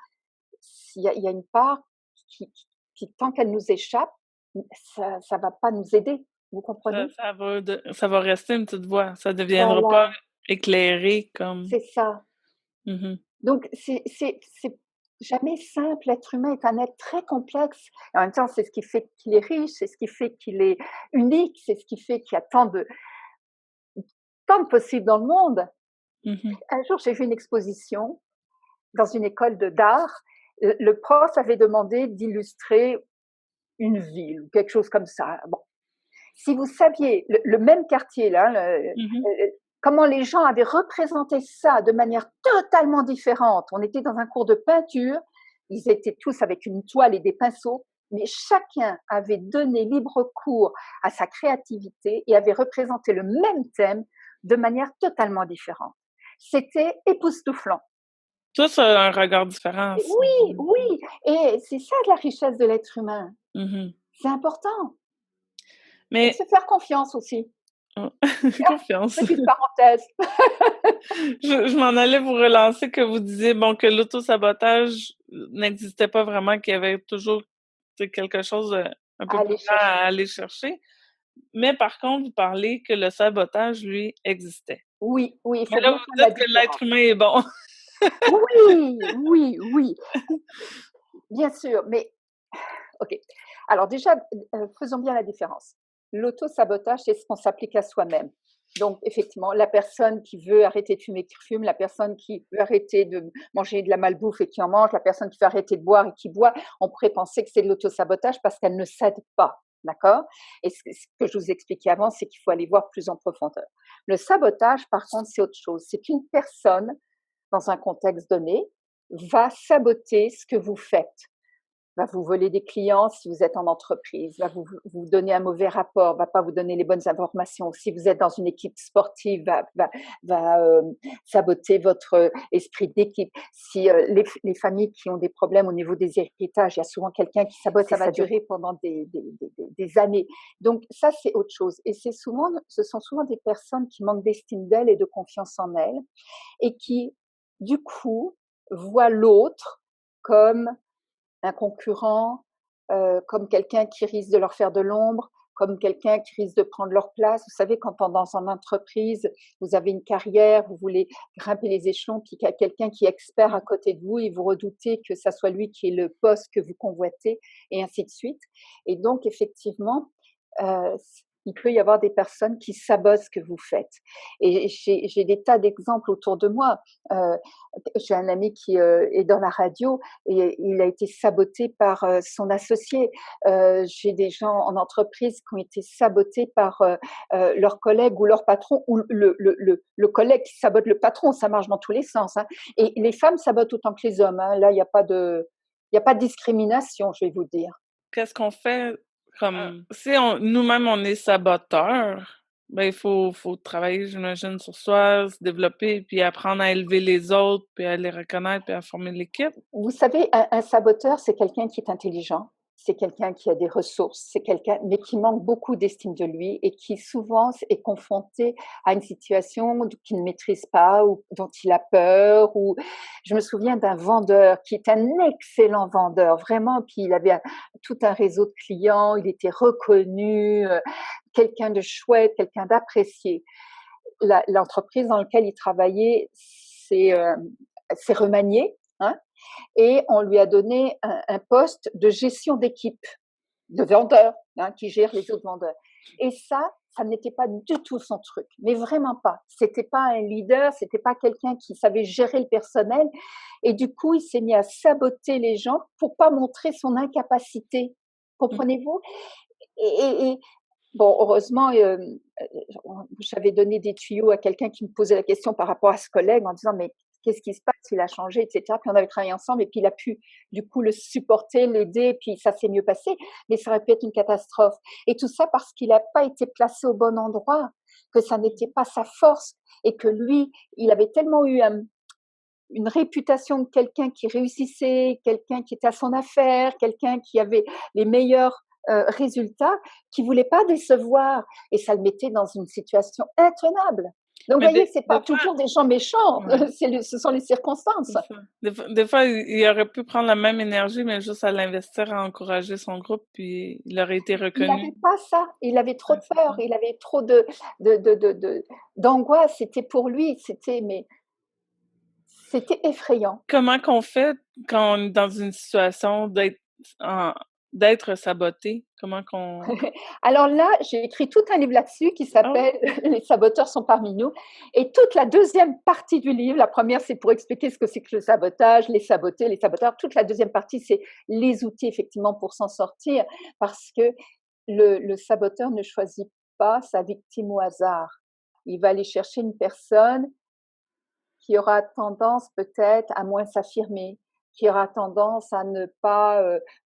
il y a une part qui, tant qu'elle nous échappe, ça ne va pas nous aider. Vous comprenez? Ça va rester une petite voix. Ça deviendra pas Voilà, éclairé comme. c'est ça. Mhm. Donc, c'est jamais simple. L'être humain est un être très complexe. Et en même temps, c'est ce qui fait qu'il est riche, c'est ce qui fait qu'il est unique, c'est ce qui fait qu'il y a tant de possibles dans le monde. Mhm. Un jour, j'ai vu une exposition dans une école d'art. Le prof avait demandé d'illustrer une ville ou quelque chose comme ça. Bon. Si vous saviez, le même quartier, là, Mhm. comment les gens avaient représenté ça de manière totalement différente. On était dans un cours de peinture, ils étaient tous avec une toile et des pinceaux, mais chacun avait donné libre cours à sa créativité et avait représenté le même thème de manière totalement différente. C'était époustouflant. Tous un regard différent, Et ça. oui, oui, et c'est ça la richesse de l'être humain. Mhm. C'est important. Et Mais se faire confiance aussi. oh, Ah, confiance. petite parenthèse. Je m'en allais vous relancer que vous disiez bon que l'auto-sabotage n'existait pas vraiment, qu'il y avait toujours quelque chose un peu plus Aller grand à chercher. aller chercher. Mais par contre, vous parlez que le sabotage, lui, existait. Oui, oui, il Mais faut là, bien vous faire la dites que l'être différence. humain est bon. Oui, oui, oui, bien sûr, mais OK. Alors déjà, faisons bien la différence. L'auto-sabotage, c'est ce qu'on s'applique à soi-même. Donc effectivement, la personne qui veut arrêter de fumer, qui fume, la personne qui veut arrêter de manger de la malbouffe et qui en mange, la personne qui veut arrêter de boire et qui boit, on pourrait penser que c'est de l'auto-sabotage parce qu'elle ne s'aide pas, d'accord? Et ce que je vous expliquais avant, c'est qu'il faut aller voir plus en profondeur. Le sabotage, par contre, c'est autre chose. C'est qu'une personne, dans un contexte donné, va saboter ce que vous faites, va vous voler des clients si vous êtes en entreprise, va vous donner un mauvais rapport, va pas vous donner les bonnes informations. Si vous êtes dans une équipe sportive, va saboter votre esprit d'équipe. Si les familles qui ont des problèmes au niveau des héritages, il y a souvent quelqu'un qui sabote, ça va durer pendant des années. Donc ça, c'est autre chose. Et ce sont souvent des personnes qui manquent d'estime d'elles et de confiance en elles et qui, du coup, voient l'autre comme un concurrent, comme quelqu'un qui risque de leur faire de l'ombre, comme quelqu'un qui risque de prendre leur place. Vous savez, quand dans une entreprise, vous avez une carrière, vous voulez grimper les échelons, puis qu'il y a quelqu'un qui est expert à côté de vous et vous redoutez que ça soit lui qui ait le poste que vous convoitez, et ainsi de suite. Et donc, effectivement, il peut y avoir des personnes qui sabotent ce que vous faites. Et j'ai des tas d'exemples autour de moi. Euh, j'ai un ami qui est dans la radio et il a été saboté par son associé. J'ai des gens en entreprise qui ont été sabotés par leurs collègues ou leur patron ou le collègue qui sabote le patron. Ça marche dans tous les sens, hein. Et les femmes sabotent autant que les hommes, hein. Là, il y a pas de discrimination, je vais vous dire. Qu'est-ce qu'on fait si nous-mêmes on est saboteurs, ben il faut travailler, j'imagine, sur soi, se développer, puis apprendre à élever les autres, puis à les reconnaître, puis à former l'équipe. Vous savez, un saboteur, c'est quelqu'un qui est intelligent, c'est quelqu'un qui a des ressources, c'est quelqu'un, mais qui manque beaucoup d'estime de lui et qui souvent est confronté à une situation qu'il ne maîtrise pas ou dont il a peur. Ou je me souviens d'un vendeur qui est un excellent vendeur, vraiment, puis il avait tout un réseau de clients, il était reconnu, quelqu'un de chouette, quelqu'un d'apprécié. L'entreprise dans laquelle il travaillait s'est remaniée, hein, et on lui a donné un poste de gestion d'équipe, de vendeur, hein, qui gère les autres vendeurs. Et ça n'était pas du tout son truc, mais vraiment pas. C'était pas un leader, c'était pas quelqu'un qui savait gérer le personnel. Et du coup, il s'est mis à saboter les gens pour pas montrer son incapacité. Mmh. Comprenez-vous? Et bon, heureusement, j'avais donné des tuyaux à quelqu'un qui me posait la question par rapport à ce collègue en disant mais qu'est-ce qui se passe, il a changé, etc. Puis on avait travaillé ensemble et puis il a pu du coup le supporter, l'aider, puis ça s'est mieux passé. Mais ça aurait pu être une catastrophe. Et tout ça parce qu'il n'a pas été placé au bon endroit, que ça n'était pas sa force et que lui, il avait tellement eu une réputation de quelqu'un qui réussissait, quelqu'un qui était à son affaire, quelqu'un qui avait les meilleurs résultats, qui voulait pas décevoir, et ça le mettait dans une situation intenable. Donc, vous Mais voyez, c'est des pas fois toujours des gens méchants, ouais, ce sont les circonstances. c'est ça. Des fois, il aurait pu prendre la même énergie, mais juste à l'investir, à encourager son groupe, puis il aurait été Il reconnu. n'avait pas ça, il avait trop Ouais, de c'est ça. peur, il avait trop d'angoisse. C'était pour lui, c'était effrayant. Comment qu'on fait quand on est dans une situation en d'être saboté? Comment qu'on Alors là, j'ai écrit tout un livre là-dessus qui ah s'appelle Les saboteurs sont parmi nous. Et toute la deuxième partie du livre, la première, c'est pour expliquer ce que c'est que le sabotage, les sabotés, les saboteurs. Toute la deuxième partie, c'est les outils, effectivement, pour s'en sortir. Parce que le saboteur ne choisit pas sa victime au hasard. Il va aller chercher une personne qui aura tendance peut-être à moins s'affirmer, qui aura tendance à ne pas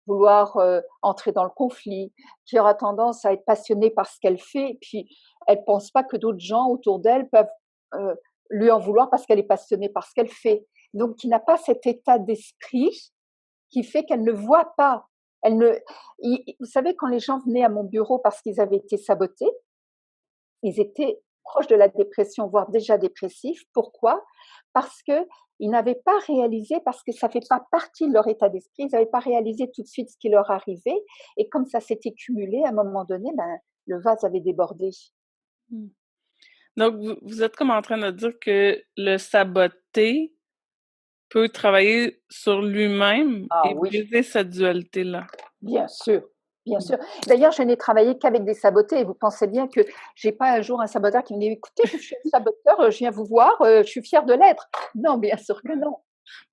vouloir entrer dans le conflit, qui aura tendance à être passionnée par ce qu'elle fait, et puis elle pense pas que d'autres gens autour d'elle peuvent euh, lui en vouloir parce qu'elle est passionnée par ce qu'elle fait. Donc, qui n'a pas cet état d'esprit qui fait qu'elle ne voit pas. Elle ne, vous savez, quand les gens venaient à mon bureau parce qu'ils avaient été sabotés, ils étaient proches de la dépression, voire déjà dépressifs. Pourquoi? Parce qu'ils n'avaient pas réalisé, parce que ça ne fait pas partie de leur état d'esprit, ils n'avaient pas réalisé tout de suite ce qui leur arrivait. Et comme ça s'était cumulé, à un moment donné, ben, le vase avait débordé. mmh. Donc vous êtes comme en train de dire que le saboté peut travailler sur lui-même Ah et oui, briser cette dualité-là. bien sûr. Bien Mmh. sûr. D'ailleurs, je n'ai travaillé qu'avec des sabotés. Et vous pensez bien que j'ai pas un jour un saboteur qui me dit écoutez, je suis un saboteur, je viens vous voir, je suis fière de l'être. Non, bien sûr que non.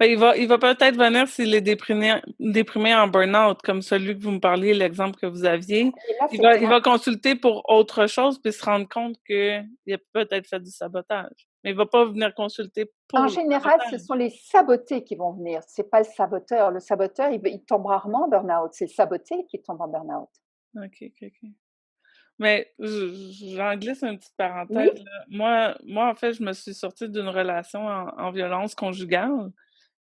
Ben, il va peut-être venir s'il est déprimé en burn-out, comme celui que vous me parliez, l'exemple que vous aviez. Et là, Il c'est va il grave. va consulter pour autre chose, puis se rendre compte qu'il a peut-être fait du sabotage. Mais il va pas venir consulter En pour le général, ce sabotage. sont les sabotés qui vont venir, c'est pas le saboteur. Le saboteur, il tombe rarement en burn-out, c'est le saboté qui tombe en burn-out. OK, OK, OK. Mais j'en glisse une petite Oui, parenthèse, là. Moi, en fait, je me suis sortie d'une relation en violence conjugale,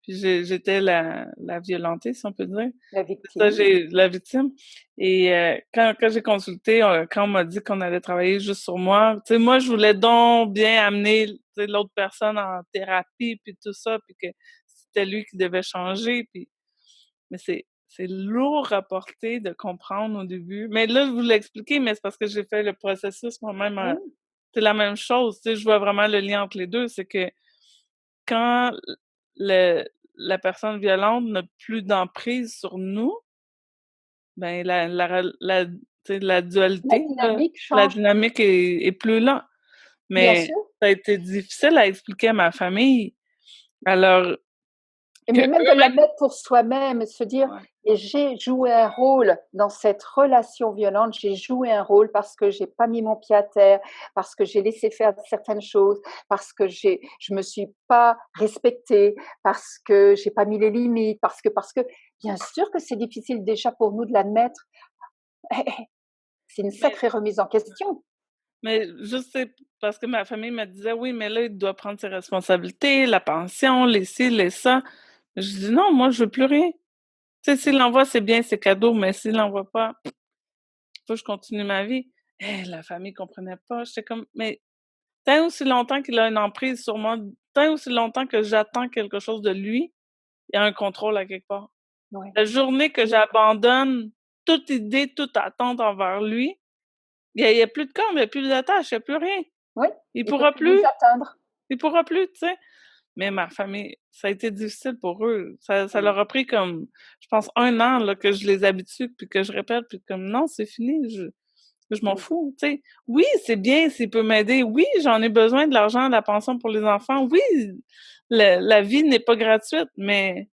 puis j'étais la violentée, si on peut dire. la C'est ça, victime. j'ai la victime et quand j'ai consulté, quand on m'a dit qu'on allait travailler juste sur moi, tu sais, moi, je voulais donc bien amener, tu sais, l'autre personne en thérapie puis tout ça, puis que c'était lui qui devait changer, puis mais c'est lourd à porter de comprendre au début. Mais là, je vous l'ai expliqué, mais c'est parce que j'ai fait le processus moi-même, Oui, c'est la même chose, tu sais, je vois vraiment le lien entre les 2, c'est que quand le la personne violente n'a plus d'emprise sur nous, ben la tu sais, la La dualité, là, dynamique la change, dynamique est plus là. bien Mais sûr. ça a été difficile à expliquer à ma famille. Alors que Mais même de la eux-mêmes mettre pour soi-même, se dire: ouais, «Et j'ai joué un rôle dans cette relation violente, j'ai joué un rôle parce que j'ai pas mis mon pied à terre, parce que j'ai laissé faire certaines choses, parce que je me suis pas respectée, parce que j'ai pas mis les limites, parce que» bien sûr que c'est difficile déjà pour nous de l'admettre. C'est une mais sacrée remise en question. mais juste, c'est parce que ma famille me disait: «Oui, mais là, il doit prendre ses responsabilités, la pension, les ci, les ça». Je dis: «Non, moi, je veux plus rien». Tu sais, s'il l'envoie, c'est bien, c'est cadeau, mais s'il l'envoie pas, faut que je continue ma vie. La famille comprenait pas. J'étais comme: «Mais tant aussi longtemps qu'il a une emprise sur moi, tant aussi longtemps que j'attends quelque chose de lui, il y a un contrôle à quelque part». Ouais. La journée que j'abandonne toute idée, toute attente envers lui, il y a plus de cordes, il y a plus d'attache, il y a plus rien. Oui, Il il peut pourra plus nous plus, atteindre. il pourra plus, tu sais? Mais ma famille, ça a été difficile pour eux. Ça Mmh. leur a pris comme, je pense 1 an là que je les habitue, puis que je répète, puis comme: «Non, c'est fini, je m'en Mmh. fous», tu sais? Oui, c'est bien s'il peut m'aider. Oui, j'en ai besoin de l'argent, de la pension pour les enfants. Oui, la vie n'est pas gratuite, mais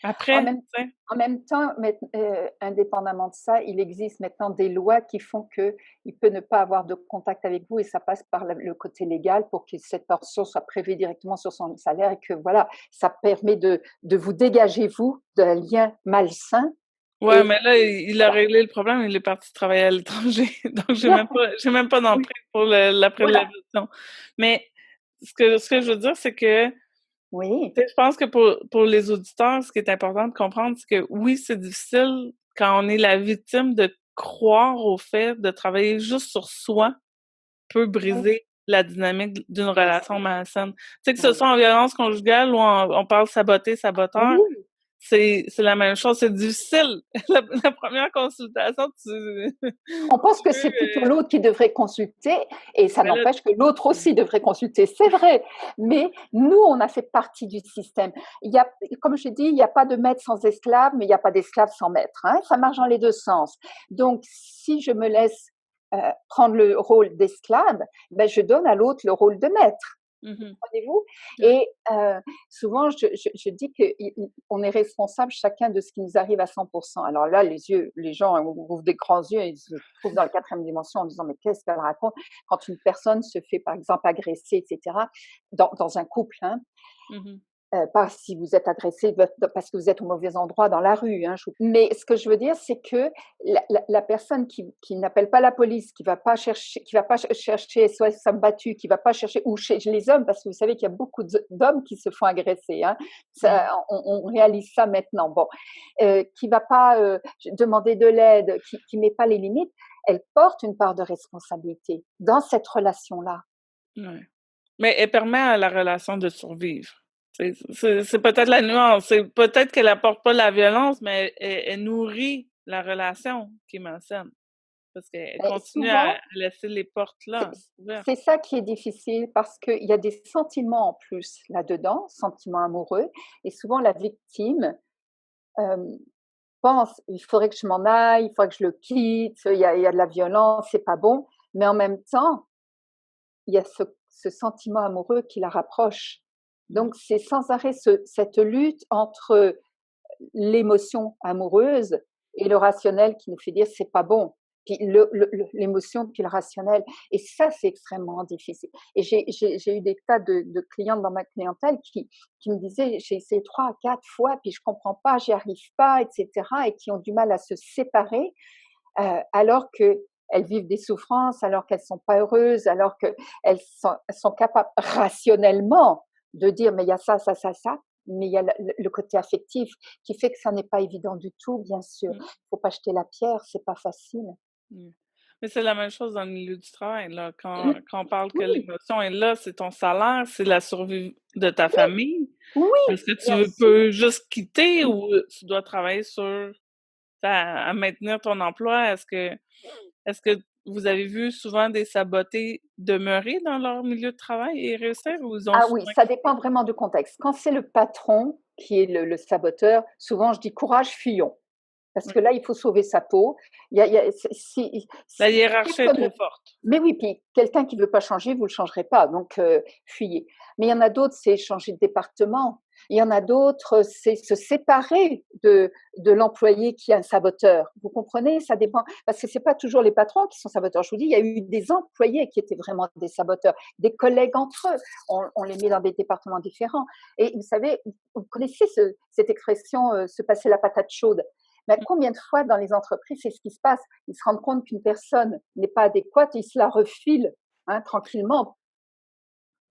En après, même tu sais? En même temps, indépendamment de ça, il existe maintenant des lois qui font qu'il peut ne pas avoir de contact avec vous et ça passe par le côté légal pour que cette pension soit prélevée directement sur son salaire et que voilà, ça permet de vous dégager, vous, d'un lien malsain Ouais, et mais là, il a voilà. réglé le problème, il est parti travailler à l'étranger, donc j'ai même pas Oui, d'emprise pour la voilà. prélection. Mais ce que je veux dire, c'est que, Oui, tu sais, je pense que pour les auditeurs, ce qui est important de comprendre, c'est que oui, c'est difficile quand on est la victime de croire au fait de travailler juste sur soi peut oui, briser la dynamique d'une bien relation sûr. malsaine. Tu sais, que ce Oui. soit en violence conjugale ou on parle saboter, saboteur, Oui. c'est la même chose, c'est difficile. La 1re consultation, On pense tu que veux, c'est plutôt l'autre qui devrait consulter et ça mais là n'empêche que l'autre aussi devrait consulter, c'est vrai. Mais nous, on a fait partie du système. Il y a, comme je dis, il n'y a pas de maître sans esclave, mais il n'y a pas d'esclave sans maître, hein. Ça marche dans les deux sens. Donc, si je me laisse prendre le rôle d'esclave, ben, je donne à l'autre le rôle de maître. mmh Comprenez-vous? ouais, Et souvent, je dis qu'on est responsable chacun de ce qui nous arrive à 100%. Alors là, les gens ouvrent des grands yeux et ils se trouvent dans la quatrième dimension en disant mais qu'est-ce qu'elle raconte? Quand une personne se fait par exemple agresser, etc., dans un couple, hein, mmh pas si vous êtes agressé parce que vous êtes au mauvais endroit dans la rue, hein, mais ce que je veux dire, c'est que la personne qui n'appelle pas la police, qui va pas chercher SOS Femmes battues, qui va pas chercher, ou chez les hommes, parce que vous savez qu'il y a beaucoup d'hommes qui se font agresser, hein, mmh. on réalise ça maintenant, bon, qui va pas demander de l'aide, qui met pas les limites, elle porte une part de responsabilité dans cette relation-là. Ouais. Mais elle permet à la relation de survivre. C'est peut-être la nuance, c'est peut-être qu'elle apporte pas la violence, mais elle nourrit la relation qui est malsaine, parce qu'elle Mais continue à souvent, laisser les portes C'est là, ouvertes. c'est ça qui est difficile parce qu'il y a des sentiments en plus là-dedans, sentiments amoureux et souvent la victime, hem, pense: «Il faudrait que je m'en aille, il faudrait que je le quitte, il y a de la violence, c'est pas bon». Mais en même temps, il y a ce sentiment amoureux qui la rapproche. Mmh. Donc c'est sans arrêt cette lutte entre l'émotion amoureuse et le rationnel qui nous fait dire c'est pas bon. Puis l'émotion puis le rationnel. Et ça, c'est extrêmement difficile. Et j'ai eu des tas de clientes dans ma clientèle qui me disaient j'ai essayé 3 à 4 fois, puis je comprends pas, j'y arrive pas, etc. Et qui ont du mal à se séparer alors qu'elles vivent des souffrances, alors qu'elles sont pas heureuses, alors qu'elles sont capables rationnellement de dire mais il y a ça, ça, ça, ça, mais il y a le côté affectif qui fait que ça n'est pas évident du tout, bien sûr. Mmh. Il faut pas jeter la pierre, c'est pas facile. Mmh. Mais c'est la même chose dans le milieu du travail, là. Quand Oui, quand on parle que oui, l'émotion est là, c'est ton salaire, c'est la survie de ta famille. oui, Est-ce que tu bien sûr. peux juste quitter ou tu dois travailler sur à maintenir ton emploi? Est-ce que vous avez vu souvent des sabotés demeurer dans leur milieu de travail et réussir ou ils ont Ah oui, souvent ça quitté? dépend vraiment du contexte. Quand c'est le patron qui est le saboteur, souvent je dis courage, fuyons. Parce Oui. que là, il faut sauver sa peau. La hiérarchie est trop forte. Mais oui, puis quelqu'un qui ne veut pas changer, vous ne le changerez pas, donc fuyez. Mais il y en a d'autres, c'est changer de département. Il y en a d'autres, c'est se séparer de l'employé qui est un saboteur. Vous comprenez? Ça dépend, parce que ce n'est pas toujours les patrons qui sont saboteurs. Je vous dis, il y a eu des employés qui étaient vraiment des saboteurs, des collègues entre eux. On les met dans des départements différents. Et vous savez, vous connaissez cette expression, se passer la patate chaude. Mais combien de fois dans les entreprises, c'est ce qui se passe? Ils se rendent compte qu'une personne n'est pas adéquate et ils se la refilent tranquillement.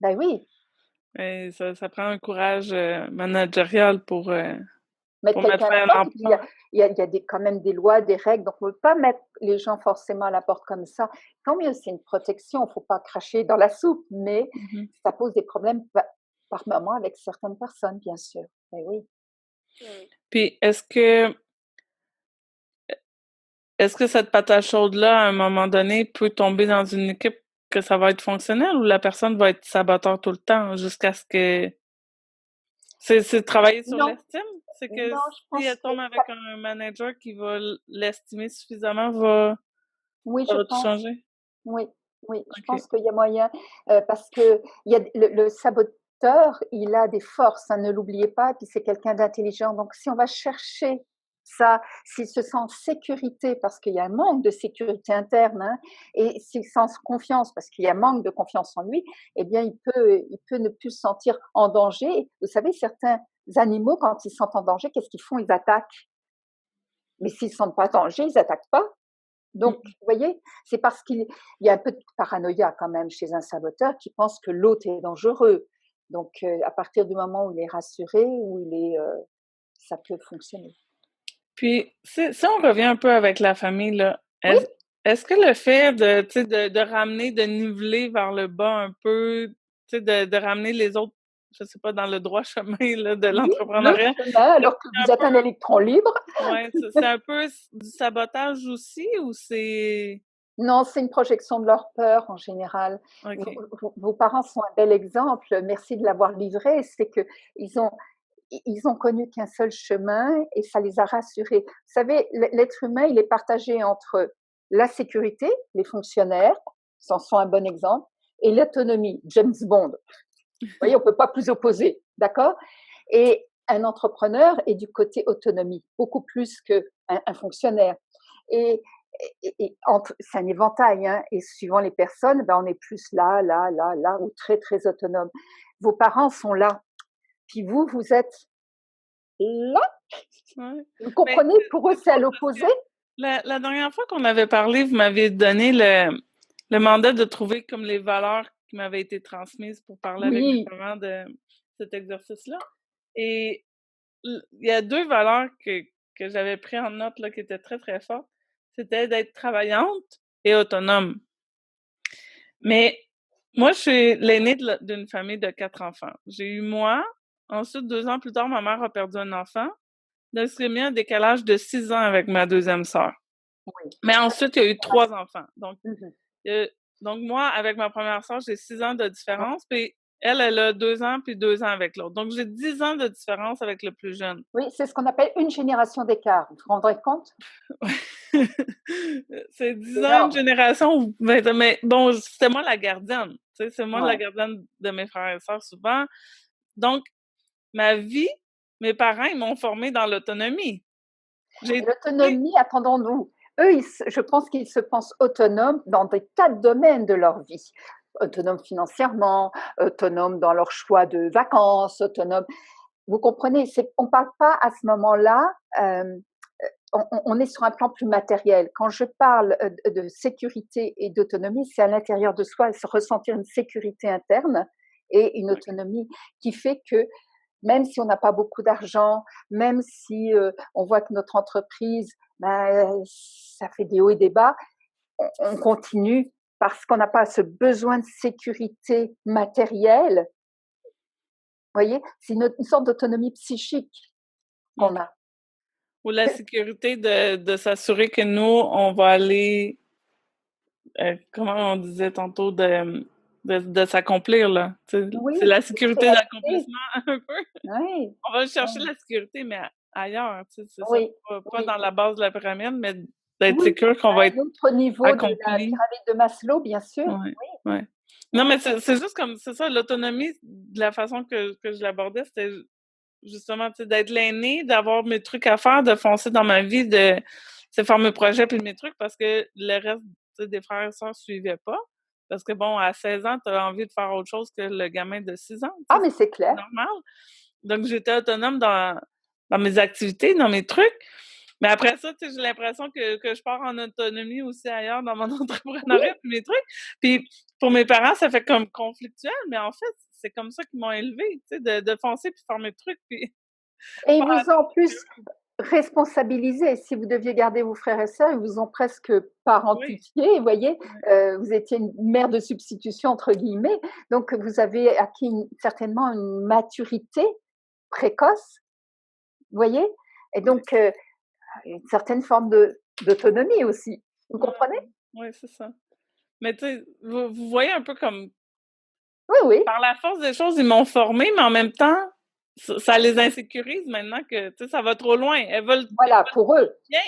Ben oui. Et ça prend un courage managérial pour Mettre mettre quelqu'un à fin la à un porte, il y emploi. a, il y a, il y a quand même des lois, des règles, donc on ne peut pas mettre les gens forcément à la porte comme ça. Tant mieux, c'est une protection, il ne faut pas cracher dans la soupe, mais Mhm. ça pose des problèmes par moment avec certaines personnes, bien sûr. Ben oui. Puis est-ce que cette patate chaude-là, à un moment donné, peut tomber dans une équipe que ça va être fonctionnel ou la personne va être saboteur tout le temps jusqu'à ce que... C'est travailler sur Non, l'estime? C'est que non, je si pense elle que tombe avec un manager qui va l'estimer suffisamment, oui, ça je va tout pense. changer? Oui, oui, je OK. pense qu'il y a moyen, parce que il y a le saboteur, il a des forces, hein, ne l'oubliez pas, et puis c'est quelqu'un d'intelligent. Donc si on va chercher ça, s'il se sent en sécurité, parce qu'il y a un manque de sécurité interne, hein, et s'il sent confiance, parce qu'il y a un manque de confiance en lui, eh bien il peut ne plus se sentir en danger. Vous savez, certains animaux, quand ils se sentent en danger, qu'est-ce qu'ils font? Ils attaquent. Mais s'ils ne se sentent pas en danger, ils attaquent pas. Donc, Mmh. vous voyez, c'est parce qu'il y a un peu de paranoïa quand même chez un saboteur qui pense que l'autre est dangereux. Donc, à partir du moment où il est rassuré, ça peut fonctionner. Puis, si on revient un peu avec la famille, là, Oui, est-ce que le fait de, tu sais, de ramener, de niveler vers le bas un peu, tu sais, de ramener les autres, je sais pas, dans le droit chemin là, de oui, le l'entrepreneuriat, chemin, est-ce alors que que c'est vous êtes un électron libre. ouais, c'est un peu du sabotage aussi ou c'est... Non, c'est une projection de leur peur en général. OK. Vos parents sont un bel exemple. Merci de l'avoir livré. C'est que ils ont connu qu'un seul chemin et ça les a rassurés. Vous savez, l'être humain, il est partagé entre la sécurité, les fonctionnaires, c'en sont un bon exemple, et l'autonomie, James Bond. Vous voyez, on ne peut pas plus opposer, d'accord? Et un entrepreneur est du côté autonomie, beaucoup plus qu'un fonctionnaire. Et, c'est un éventail, hein, et suivant les personnes, ben on est plus là, là, là, là, ou très, très autonome. Vos parents sont là, puis vous êtes là. Ouais. Vous Mais comprenez? Pour eux, c'est c'est à drôle parce que l'opposé. la dernière fois qu'on avait parlé, vous m'avez donné le mandat de trouver comme les valeurs qui m'avaient été transmises pour parler avec mes Oui, parents de cet exercice-là. Et il y a deux valeurs que j'avais pris en note là, qui étaient très, très fortes. C'était d'être travaillante et autonome. Mais moi, je suis l'aînée d'une famille de 4 enfants. J'ai eu moi. Ensuite, 2 ans plus tard, ma mère a perdu un enfant. Donc, j'ai mis un décalage de 6 ans avec ma deuxième sœur. oui. Mais ensuite, il y a eu 3 enfants. Donc, Mhm. euh, donc moi, avec ma première sœur, j'ai 6 ans de Ouais. différence. Puis elle a 2 ans, puis 2 ans avec l'autre. Donc, j'ai 10 ans de différence avec le plus jeune. Oui, c'est ce qu'on appelle une génération d'écart. Vous vous rendrez compte? C'est 10 C'est ans, une énorme. génération. Mais bon, c'était moi la gardienne. Tu sais, c'est moi la Ouais. gardienne de mes frères et sœurs souvent. Donc, ma vie, mes parents, ils m'ont formée dans l'autonomie. J'ai trouvé... L'autonomie, attendons-nous. Eux, je pense qu'ils se pensent autonomes dans des tas de domaines de leur vie. Autonomes financièrement, autonomes dans leur choix de vacances, autonomes. Vous comprenez, on ne parle pas à ce moment-là, on est sur un plan plus matériel. Quand je parle de sécurité et d'autonomie, c'est à l'intérieur de soi, se ressentir une sécurité interne et une autonomie qui fait que même si on n'a pas beaucoup d'argent, même si on voit que notre entreprise, ça fait des hauts et des bas, on continue parce qu'on n'a pas ce besoin de sécurité matérielle. Vous voyez, c'est une sorte d'autonomie psychique qu'on a. Ou la sécurité de s'assurer que nous, on va aller, comment on disait tantôt, de s'accomplir, là. Tu sais, Oui, c'est la de se sécurité réaliser. d'accomplissement, un peu. Oui, On va chercher oui. la sécurité, mais ailleurs, tu sais, c'est ça, Oui, pas oui, dans la base de la pyramide, mais d'être oui, sécure qu'on à va un être autre niveau de la accompli. pyramide de Maslow, bien sûr. Ouais, Oui, ouais. Non, oui, mais c'est juste comme c'est ça, l'autonomie, de la façon que je l'abordais, c'était justement, tu sais, d'être l'aîné, d'avoir mes trucs à faire, de foncer dans ma vie, de faire mes projets puis mes trucs parce que le reste, tu sais, des frères et sœurs suivaient pas. Parce que bon, à 16 ans, tu as envie de faire autre chose que le gamin de 6 ans, tu ah, sais, mais c'est c'est clair. normal. Donc j'étais autonome dans mes activités, dans mes trucs. Mais après ça, tu sais, j'ai l'impression que je pars en autonomie aussi ailleurs dans mon Oui, entrepreneuriat puis mes trucs. Puis pour mes parents, ça fait comme conflictuel, mais en fait, c'est comme ça qu'ils m'ont élevée, tu sais, de foncer puis faire mes trucs puis et ils faire vous ont en plus responsabilisé. Si vous deviez garder vos frères et sœurs, ils vous ont presque oui, «parentifié», vous voyez? ouais, Vous étiez une «mère de substitution» entre guillemets, donc vous avez acquis certainement une maturité précoce, vous voyez? Et ouais, donc une certaine forme d'autonomie aussi. Vous ouais, comprenez? ouais, c'est ça. Mais tu sais, vous voyez un peu comme Oui, oui, par la force des choses, ils m'ont formée, mais en même temps, ça les insécurise maintenant que, tu sais, ça va trop loin. voilà, pour eux. Bien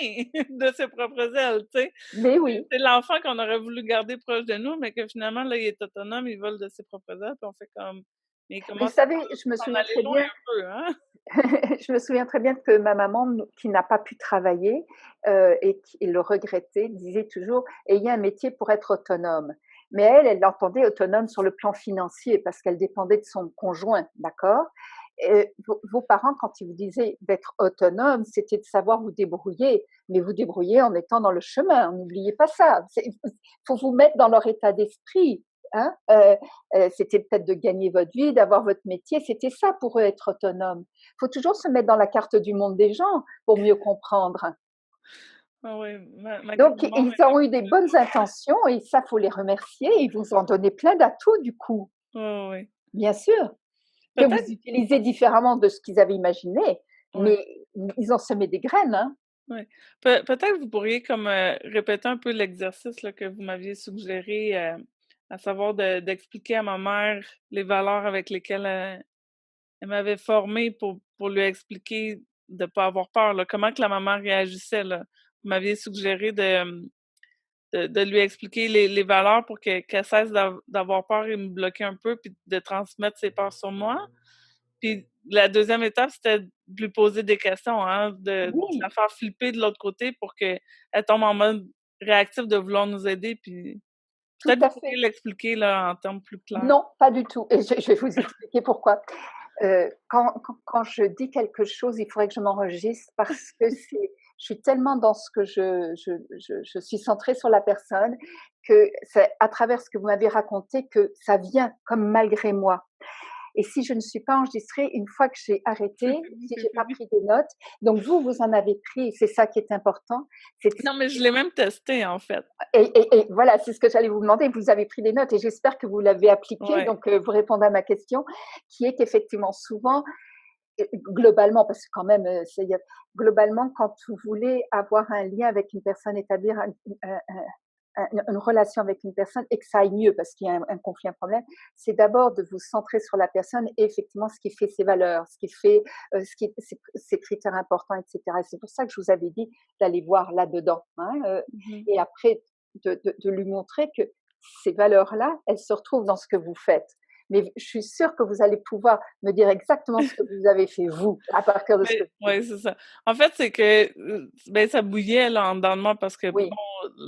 de ses propres ailes, tu sais. Mais C'est oui. c'est l'enfant qu'on aurait voulu garder proche de nous, mais que finalement, là, il est autonome, il vole de ses propres ailes, puis on fait comme mais il Mais vous commence à savez, je me s'en souviens aller très loin bien un peu, hein? je me souviens très bien que ma maman, qui n'a pas pu travailler, et qui le regrettait, disait toujours: «Ayez un métier pour être autonome». Mais elle l'entendait autonome sur le plan financier parce qu'elle dépendait de son conjoint, d'accord? Et vos parents, quand ils vous disaient d'être autonome, c'était de savoir vous débrouiller, mais vous débrouiller en étant dans le chemin, n'oubliez pas ça. Il faut vous mettre dans leur état d'esprit, hein? C'était peut-être de gagner votre vie, d'avoir votre métier, c'était ça pour eux être autonome. Il faut toujours se mettre dans la carte du monde des gens pour mieux comprendre. Ah oui, ma carte Donc, du monde ils est un ont eu des bonnes intentions et ça, faut les remercier. Ils vous ont donné plein d'atouts du coup, peu ouais, ouais. bien sûr, que vous Peut-être utilisez différemment de ce qu'ils avaient imaginé, ouais, mais ils ont semé des graines, hein. ouais. Peut-être vous pourriez comme, répéter un peu l'exercice là que vous m'aviez suggéré, à savoir d'expliquer à ma mère les valeurs avec lesquelles, elle m'avait formée pour lui expliquer de pas avoir peur, là. Comment que la maman réagissait, là? Vous m'aviez suggéré de lui expliquer les valeurs pour qu'elle cesse d'avoir peur et me bloquer un peu, puis de transmettre ses peurs sur moi. Puis la deuxième étape, c'était de lui poser des questions, hein, de la Oui, faire flipper de l'autre côté pour qu'elle tombe en mode réactif de vouloir nous aider, puis tout peut-être vous à pourriez fait. l'expliquer là en termes plus clairs. Non, pas du tout et je vais vous expliquer pourquoi. Quand je dis quelque chose, il faudrait que je m'enregistre parce que je suis tellement dans ce que je suis centrée sur la personne que c'est à travers ce que vous m'avez raconté que ça vient comme malgré moi. Et si je ne suis pas enregistrée, une fois que j'ai arrêté, si C'est j'ai pas fini. pris des notes, donc vous en avez pris, c'est ça qui est important. C'est Non, mais je l'ai même testé, en fait. et voilà, c'est ce que j'allais vous demander. Vous avez pris des notes et j'espère que vous l'avez appliqué. Ouais. Donc, vous répondez à ma question, qui est qu'effectivement, souvent, globalement, parce que quand même, globalement, quand vous voulez avoir un lien avec une personne, établir une relation avec une personne et que ça aille mieux parce qu'il y a un conflit, un problème, c'est d'abord de vous centrer sur la personne et effectivement ce qui fait ses valeurs, ce qui fait ses critères importants, etc. Et c'est pour ça que je vous avais dit d'aller voir là-dedans, hein, Mmh. et après de lui montrer que ces valeurs-là, elles se retrouvent dans ce que vous faites. Mais je suis sûre que vous allez pouvoir me dire exactement ce que vous avez fait, vous, à partir de ce que Mais vous dites. ouais, c'est ça. En fait, c'est que, ben, ça bouillait là en dedans de moi parce que, bon, Oui,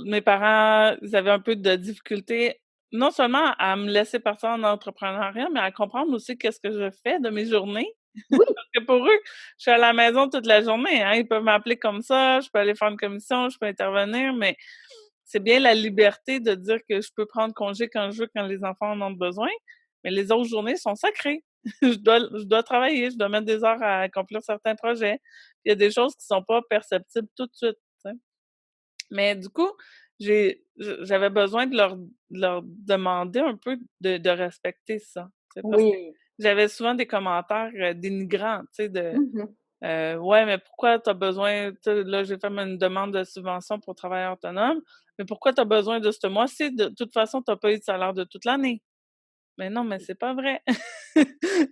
mes parents, ils avaient un peu de difficulté, non seulement à me laisser partir en entrepreneuriat, mais à comprendre aussi qu'est-ce que je fais de mes journées. oui, Parce que pour eux, je suis à la maison toute la journée, hein. Ils peuvent m'appeler comme ça, je peux aller faire une commission, je peux intervenir, mais c'est bien la liberté de dire que je peux prendre congé quand je veux, quand les enfants en ont besoin, mais les autres journées sont sacrées. Je dois travailler, je dois mettre des heures à accomplir certains projets. Il y a des choses qui sont pas perceptibles tout de suite, tu sais. Mais du coup, j'avais besoin de leur demander un peu de respecter ça, tu sais, parce que oui. j'avais souvent des commentaires, dénigrants, tu sais, de Mhm. Ouais, mais pourquoi tu as besoin, tu sais, là, j'ai fait une demande de subvention pour travailleurs autonomes, mais pourquoi tu as besoin de ce mois-ci? De toute façon, tu as pas eu de salaire de toute l'année. Mais non, mais c'est pas vrai.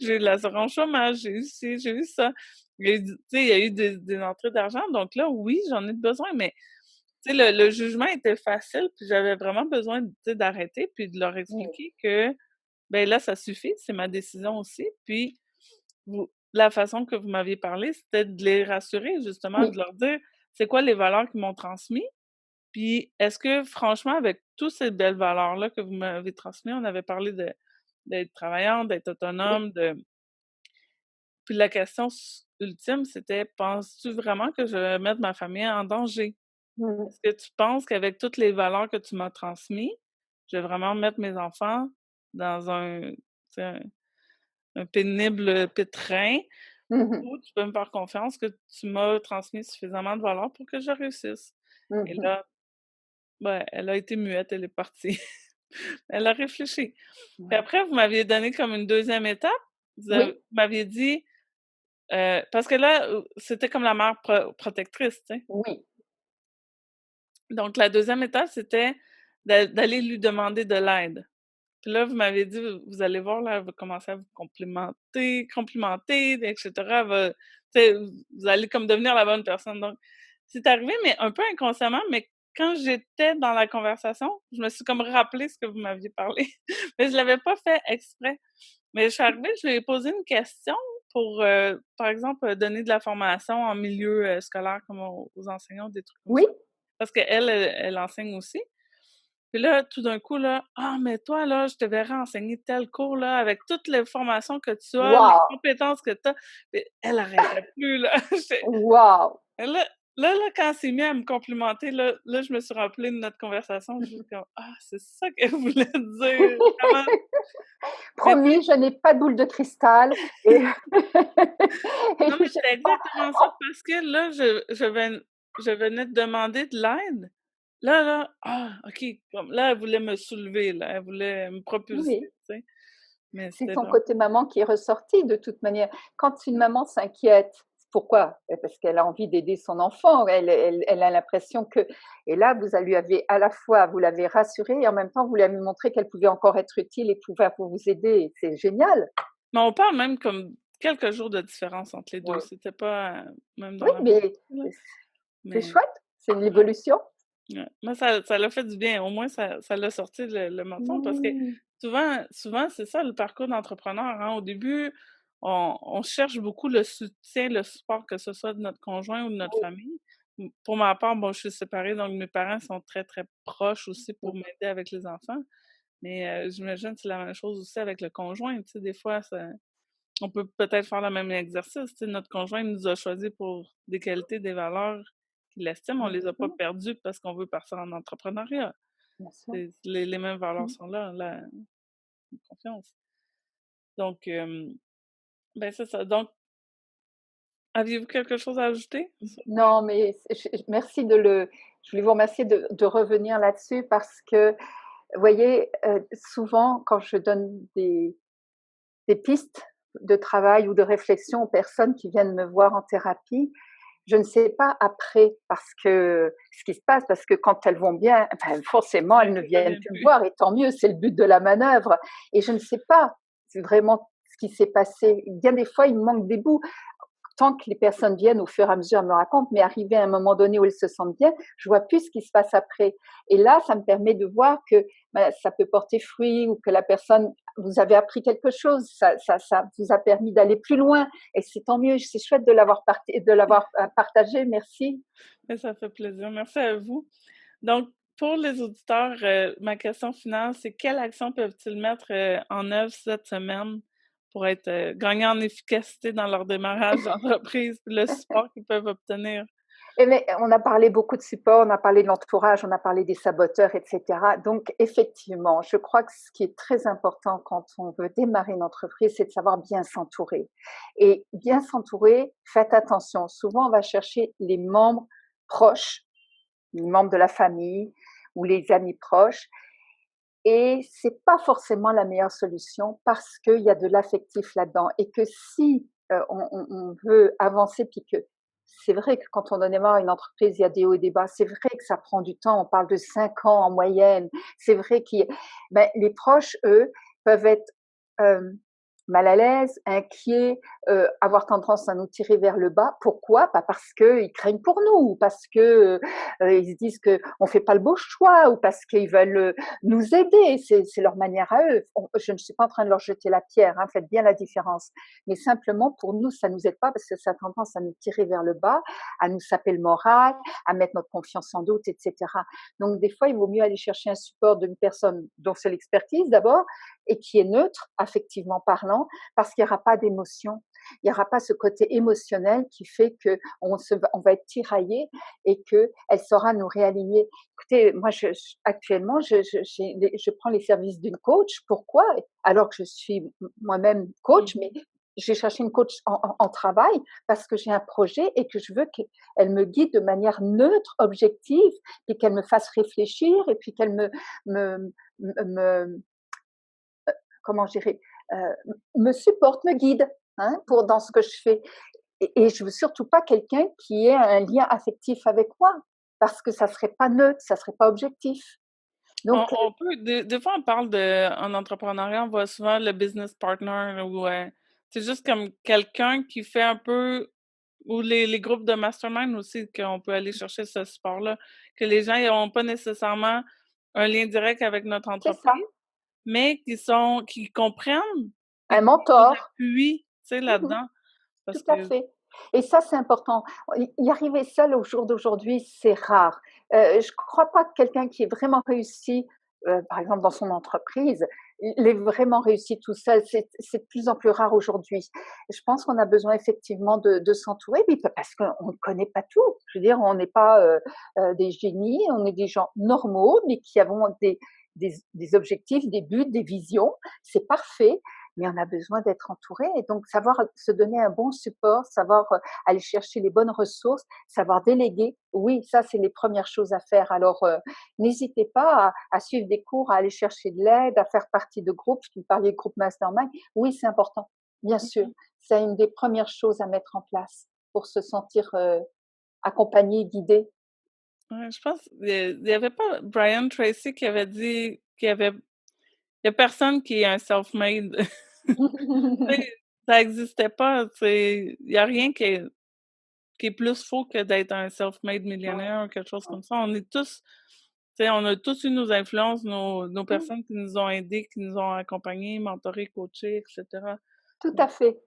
J'ai eu de l'assurance chômage, j'ai eu ci, j'ai eu ça. il y a eu des entrées d'argent, donc là, oui, j'en ai besoin, mais tu sais, le jugement était facile, puis j'avais vraiment besoin, tu sais, d'arrêter, puis de leur Oui, expliquer que, ben là, ça suffit, c'est ma décision aussi. Puis, la façon que vous m'aviez parlé, c'était de les rassurer, justement, oui, de leur dire, c'est quoi les valeurs qu'ils m'ont transmises, puis est-ce que, franchement, avec toutes ces belles valeurs-là que vous m'avez transmises, on avait parlé d'être travaillante, d'être oui. autonome, puis la question ultime, c'était: «Penses-tu vraiment que je vais mettre ma famille en danger? Mmh. Est-ce que tu penses qu'avec toutes les valeurs que tu m'as transmises, je vais vraiment mettre mes enfants dans tu sais, un pénible pétrin, Mmh mh. ou tu peux me faire confiance que tu m'as transmis suffisamment de valeurs pour que je réussisse?» Mmh Et mh. là, ben, elle a été muette, elle est partie. Elle a réfléchi. Puis Ouais. après, vous m'aviez donné comme une deuxième étape. Vous Oui, m'aviez dit, parce que là, c'était comme la mère protectrice, tu sais? oui, Donc la deuxième étape, c'était d'aller lui demander de l'aide. Puis là, vous m'avez dit: «Vous allez voir, là, elle va commencer à vous complimenter et cetera. Elle va, tu sais, vous allez comme devenir la bonne personne». Donc c'est arrivé, mais un peu inconsciemment, mais quand j'étais dans la conversation, je me suis comme rappelé ce que vous m'aviez parlé, mais je l'avais pas fait exprès. Mais je suis arrivée, je lui ai posé une question pour, par exemple, donner de la formation en milieu, scolaire comme aux enseignants, des trucs comme oui. ça. Parce qu'elle, elle enseigne aussi. Puis là, tout d'un coup, là: «Ah, mais toi, là, je te verrais enseigner tel cours, là, avec toutes les formations que tu as, les Waouh! compétences que tu as». Elle arrêtait plus, là. J'étais Waouh! là quand elle s'est mise à me complimenter, là, je me suis rappelée de notre conversation. Je suis comme: «Ah, c'est ça qu'elle voulait dire, vraiment». Mais tu sais, Promis, je n'ai pas de boule de cristal et et non, mais je c'était exactement ça, parce que là, je venais de demander de l'aide. Là, ah, OK, comme là, elle voulait me soulever, là, elle voulait me propulser, oui. tu sais? Mais C'est c'était ton vraiment. côté maman qui est ressorti de toute manière. Quand une maman s'inquiète, pourquoi? Parce qu'elle a envie d'aider son enfant, elle a l'impression que et là, lui avez à la fois, vous l'avez rassurée et en même temps, vous lui avez montré qu'elle pouvait encore être utile et pouvoir pour vous aider. C'est génial. Mais on parle même comme quelques jours de différence entre les 2. Oui. C'était pas, même dans Oui, la même mais journée, là, c'est mais chouette, c'est une évolution. ouais. Moi, ça l'a fait du bien. Au moins, ça l'a sorti le menton, parce que Mmh. souvent, c'est ça le parcours d'entrepreneur, hein. Au début, on cherche beaucoup le soutien, le support, que ce soit de notre conjoint ou de notre Oui. famille. Pour ma part, bon, je suis séparée, donc mes parents sont très, très proches aussi Mmh. pour m'aider avec les enfants. Mais j'imagine que c'est la même chose aussi avec le conjoint, tu sais, des fois, on peut peut-être faire le même exercice, tu sais, notre conjoint il nous a choisis pour des qualités, des valeurs qu'il estime, on Bien les a pas sûr, perdues parce qu'on veut partir en entrepreneuriat. bien sûr. Les mêmes valeurs Mmh. sont là, la confiance. Donc ben, c'est ça. Donc, aviez-vous quelque chose à ajouter sur Non, mais merci je voulais vous remercier de revenir là-dessus parce que, vous voyez, souvent quand je donne des pistes de travail ou de réflexion aux personnes qui viennent me voir en thérapie, je ne sais pas après parce que ce qui se passe, parce que quand elles vont bien, enfin, forcément, elles ne ça viennent vient plus me plus? voir et tant mieux, c'est le but de la manœuvre et je ne sais pas vraiment ce qui s'est passé. Bien des fois, il me manque des bouts tant que les personnes viennent au fur et à mesure, elles me racontent, mais arrivé à un moment donné où elles se sentent bien, je vois plus ce qui se passe après. Et là, ça me permet de voir que bah, ça peut porter fruit ou que la personne, vous avez appris quelque chose, ça vous a permis d'aller plus loin. Et c'est tant mieux, c'est chouette de l'avoir partagé. Merci. Mais ça fait plaisir. Merci à vous. Donc, pour les auditeurs, ma question finale, c'est quelle action peuvent-ils mettre, en œuvre cette semaine pour être, gagnants en efficacité dans leur démarrage d'entreprise, puis le support qu'ils peuvent obtenir? Et mais on a parlé beaucoup de support, on a parlé de l'entourage, on a parlé des saboteurs, et cetera. Donc effectivement, je crois que ce qui est très important quand on veut démarrer une entreprise, c'est de savoir bien s'entourer. Et bien s'entourer, faites attention. Souvent, on va chercher les membres proches, les membres de la famille ou les amis proches. Et c'est pas forcément la meilleure solution parce qu'il y a de l'affectif là-dedans. Et que si on veut avancer, puis que c'est vrai que quand on démarre une entreprise, il y a des hauts et des bas. C'est vrai que ça prend du temps. On parle de 5 ans en moyenne. C'est vrai que ben, les proches, eux, peuvent être mal à l'aise, inquiets, avoir tendance à nous tirer vers le bas. Pourquoi? Pas parce qu'ils craignent pour nous, ou parce que ils se disent qu'on fait pas le beau choix, ou parce qu'ils veulent nous aider. C'est leur manière à eux. Je ne suis pas en train de leur jeter la pierre, hein, faites bien la différence. Mais simplement, pour nous, ça nous aide pas parce que ça a tendance à nous tirer vers le bas, à nous saper le moral, à mettre notre confiance en doute, etc. Donc, des fois, il vaut mieux aller chercher un support d'une personne dont c'est l'expertise d'abord et qui est neutre, affectivement parlant, parce qu'il n'y aura pas d'émotion. Il n'y aura pas ce côté émotionnel qui fait on va être tiraillé et qu'elle saura nous réaligner. Écoutez, moi, actuellement, je prends les services d'une coach. Pourquoi? Alors que je suis moi-même coach, mais j'ai cherché une coach en travail parce que j'ai un projet et que je veux qu'elle me guide de manière neutre, objective, et qu'elle me fasse réfléchir et puis qu'elle me, me comment je dirais, me supporte, me guide, hein, dans ce que je fais. Et je veux surtout pas quelqu'un qui ait un lien affectif avec moi, parce que ça serait pas neutre, ça serait pas objectif. Donc, On peut, des fois, on parle en entrepreneuriat, on voit souvent le business partner ou c'est juste comme quelqu'un qui fait un peu, ou les groupes de mastermind aussi, qu'on peut aller chercher ce support-là, que les gens n'ont pas nécessairement un lien direct avec notre c'est ça, entreprise, mais qui comprennent un puis qui nous mentor. appuient, tu sais, Mmh. là-dedans. Parce Tout à que fait. Et ça, c'est important. Y arriver seul au jour d'aujourd'hui, c'est rare. Je crois pas que quelqu'un qui est vraiment réussi, par exemple dans son entreprise, il ait vraiment réussi tout seul. C'est de plus en plus rare aujourd'hui. Je pense qu'on a besoin effectivement de s'entourer, oui, parce qu'on ne connaît pas tout. Je veux dire, on n'est pas, des génies, on est des gens normaux, mais qui avons des objectifs, des buts, des visions. C'est parfait, mais on a besoin d'être entouré. Et donc, savoir se donner un bon support, savoir aller chercher les bonnes ressources, savoir déléguer, oui, ça, c'est les premières choses à faire. Alors, n'hésitez pas à suivre des cours, à aller chercher de l'aide, à faire partie de groupes. Tu parlais de groupe mastermind. Oui, c'est important, bien sûr. C'est une des premières choses à mettre en place pour se sentir accompagné, guidé. ouais, je pense, il y avait pas Brian Tracy qui avait dit il y a personne qui est un self-made. Tu sais, ça existait pas, tu sais, il y a rien qui est plus faux que d'être un self-made millionnaire ou quelque chose comme ça. On est tous, tu sais, on a tous eu nos influences, nos personnes qui nous ont aidés, qui nous ont accompagnés, mentorés, coachés, et cetera. Tout à fait.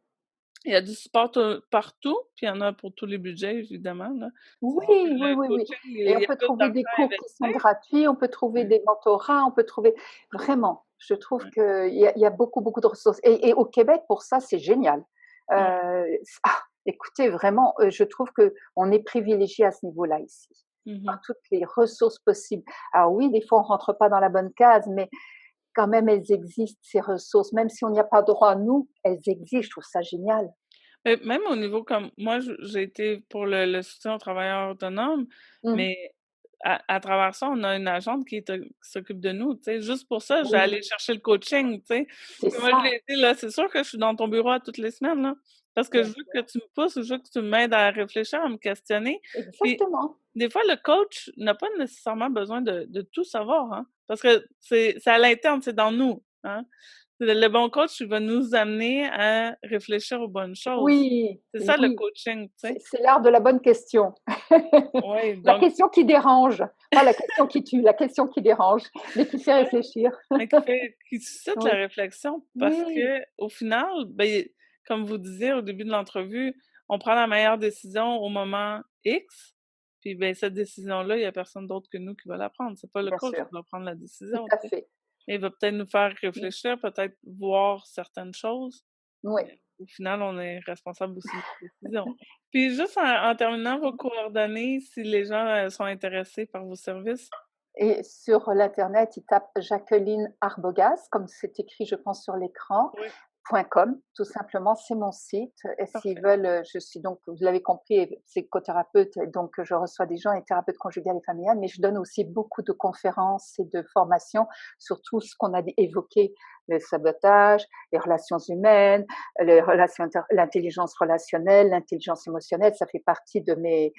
Il y a du support partout, puis il y en a pour tous les budgets, évidemment, là. Oui, C'est sûr que oui, le oui, oui. coaching, Et il on y a peut plus trouver des d'argent à cours qui sont investir. gratuits, on peut trouver Ouais, des mentorats, on peut trouver vraiment, je trouve ouais, qu'il y a beaucoup, beaucoup de ressources. Et au Québec, pour ça, c'est génial. ouais. Écoutez, vraiment, je trouve qu'on est privilégié à ce niveau-là ici, par Mmh. toutes les ressources possibles. Alors oui, des fois, on rentre pas dans la bonne case, mais quand même, elles existent, ces ressources. Même si on n'y a pas droit, nous, elles existent. Je trouve ça génial. Même au niveau comme moi, j'ai été pour le soutien aux travailleurs autonomes, Mmh. mais à travers ça, on a une agente qui s'occupe de nous, tu sais. Juste pour ça, j'ai Oui, allé chercher le coaching, tu sais. c'est Puis moi, je ça, lui ai dit: «Là, c'est sûr que je suis dans ton bureau à toutes les semaines, là, parce que bien je veux sûr. que tu me pousses, je veux que tu m'aides à réfléchir, à me questionner». Puis Exactement. des fois, le coach n'a pas nécessairement besoin de tout savoir, hein, parce que c'est à l'interne, c'est dans nous, hein. Le bon coach, il va nous amener à réfléchir aux bonnes choses. Oui, C'est ça le oui, coaching, tu sais? c'est l'art de la bonne question. Oui, La donc question qui dérange, pas la question qui tue, la question qui dérange, mais qui fait ouais, réfléchir. mais qui suscite la Oui, réflexion parce oui, qu'au final, ben, comme vous disiez au début de l'entrevue, on prend la meilleure décision au moment X, puis ben, cette décision-là, il y a personne d'autre que nous qui va la prendre. C'est pas le bien coach sûr, qui va prendre la tout décision, à tu sais? fait. Il va peut-être nous faire Mmh, réfléchir, peut-être voir certaines choses. oui. Mais au final, on est responsable aussi de nos décisions. Puis juste en terminant, vos coordonnées, si les gens, sont intéressés par vos services? Et sur l'internet, ils tapent Jacqueline Arbogast, comme c'est écrit, je pense, sur l'écran. Oui, .com, tout simplement, c'est mon site. Et s'ils parfait. veulent, je suis donc, vous l'avez compris, psychothérapeute, et donc je reçois des gens et thérapeute conjugale et familiale, mais je donne aussi beaucoup de conférences et de formations sur tout ce qu'on a évoqué, le sabotage, les relations humaines, l'intelligence relationnelle, l'intelligence émotionnelle, ça fait partie de mes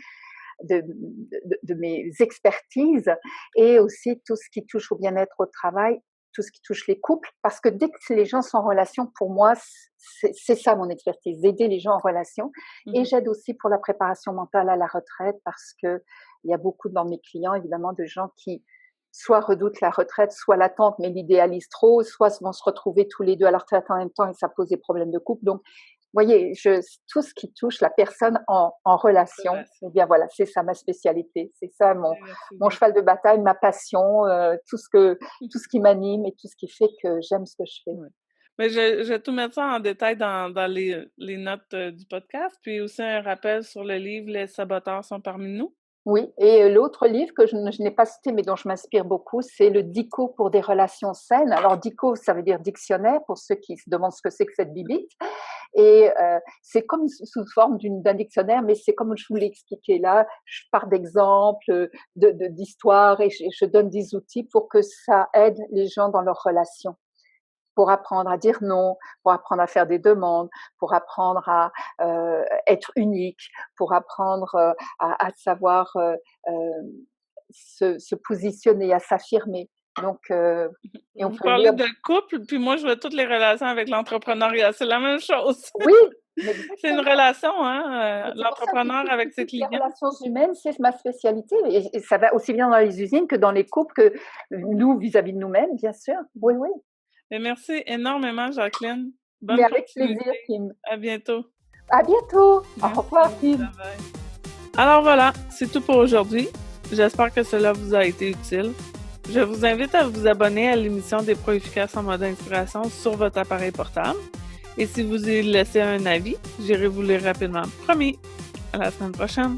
expertises, et aussi tout ce qui touche au bien-être au travail. tout ce qui touche les couples, parce que dès que les gens sont en relation, pour moi, c'est ça mon expertise, d'aider les gens en relation. Et j'aide aussi pour la préparation mentale à la retraite, parce que il y a beaucoup dans mes clients, évidemment, de gens qui soit redoutent la retraite, soit l'attente, mais l'idéalisent trop, soit vont se retrouver tous les deux à la retraite en même temps et ça pose des problèmes de couple. Donc, vous voyez, tout ce qui touche la personne en relation, eh bien voilà, c'est ça ma spécialité, c'est ça mon cheval de bataille, ma passion, tout ce qui m'anime et tout ce qui fait que j'aime ce que je fais. Ouais. Mais je vais tout mettre ça en détail dans les notes du podcast, puis aussi un rappel sur le livre Les saboteurs sont parmi nous. Oui, et l'autre livre que je n'ai pas cité, mais dont je m'inspire beaucoup, c'est le DICO pour des relations saines. Alors DICO, ça veut dire dictionnaire, pour ceux qui se demandent ce que c'est que cette bibite. Et c'est comme sous forme d'un dictionnaire, mais c'est comme je vous l'ai expliqué là, je pars d'exemples, d'histoires, et je donne des outils pour que ça aide les gens dans leurs relations, pour apprendre à dire non, pour apprendre à faire des demandes, pour apprendre à être unique, pour apprendre à savoir se positionner, à s'affirmer. Donc, et on Vous peut parlez lire. de couple, puis moi, je vois toutes les relations avec l'entrepreneuriat. C'est la même chose. Oui, C'est une relation, hein, l'entrepreneur avec ses clients. Les relations humaines, c'est ma spécialité. Et ça va aussi bien dans les usines que dans les couples, que nous, vis-à-vis de nous-mêmes, bien sûr. Oui, oui. Et merci énormément, Jacqueline. Bonne Mais avec continuité. plaisir, Kim. À bientôt. À bientôt. Merci. Au revoir, Kim. Bye-bye. Alors voilà, c'est tout pour aujourd'hui. J'espère que cela vous a été utile. Je vous invite à vous abonner à l'émission des Pros efficaces en mode inspiration sur votre appareil portable. Et si vous y laissez un avis, j'irai vous lire rapidement. Promis! À la semaine prochaine!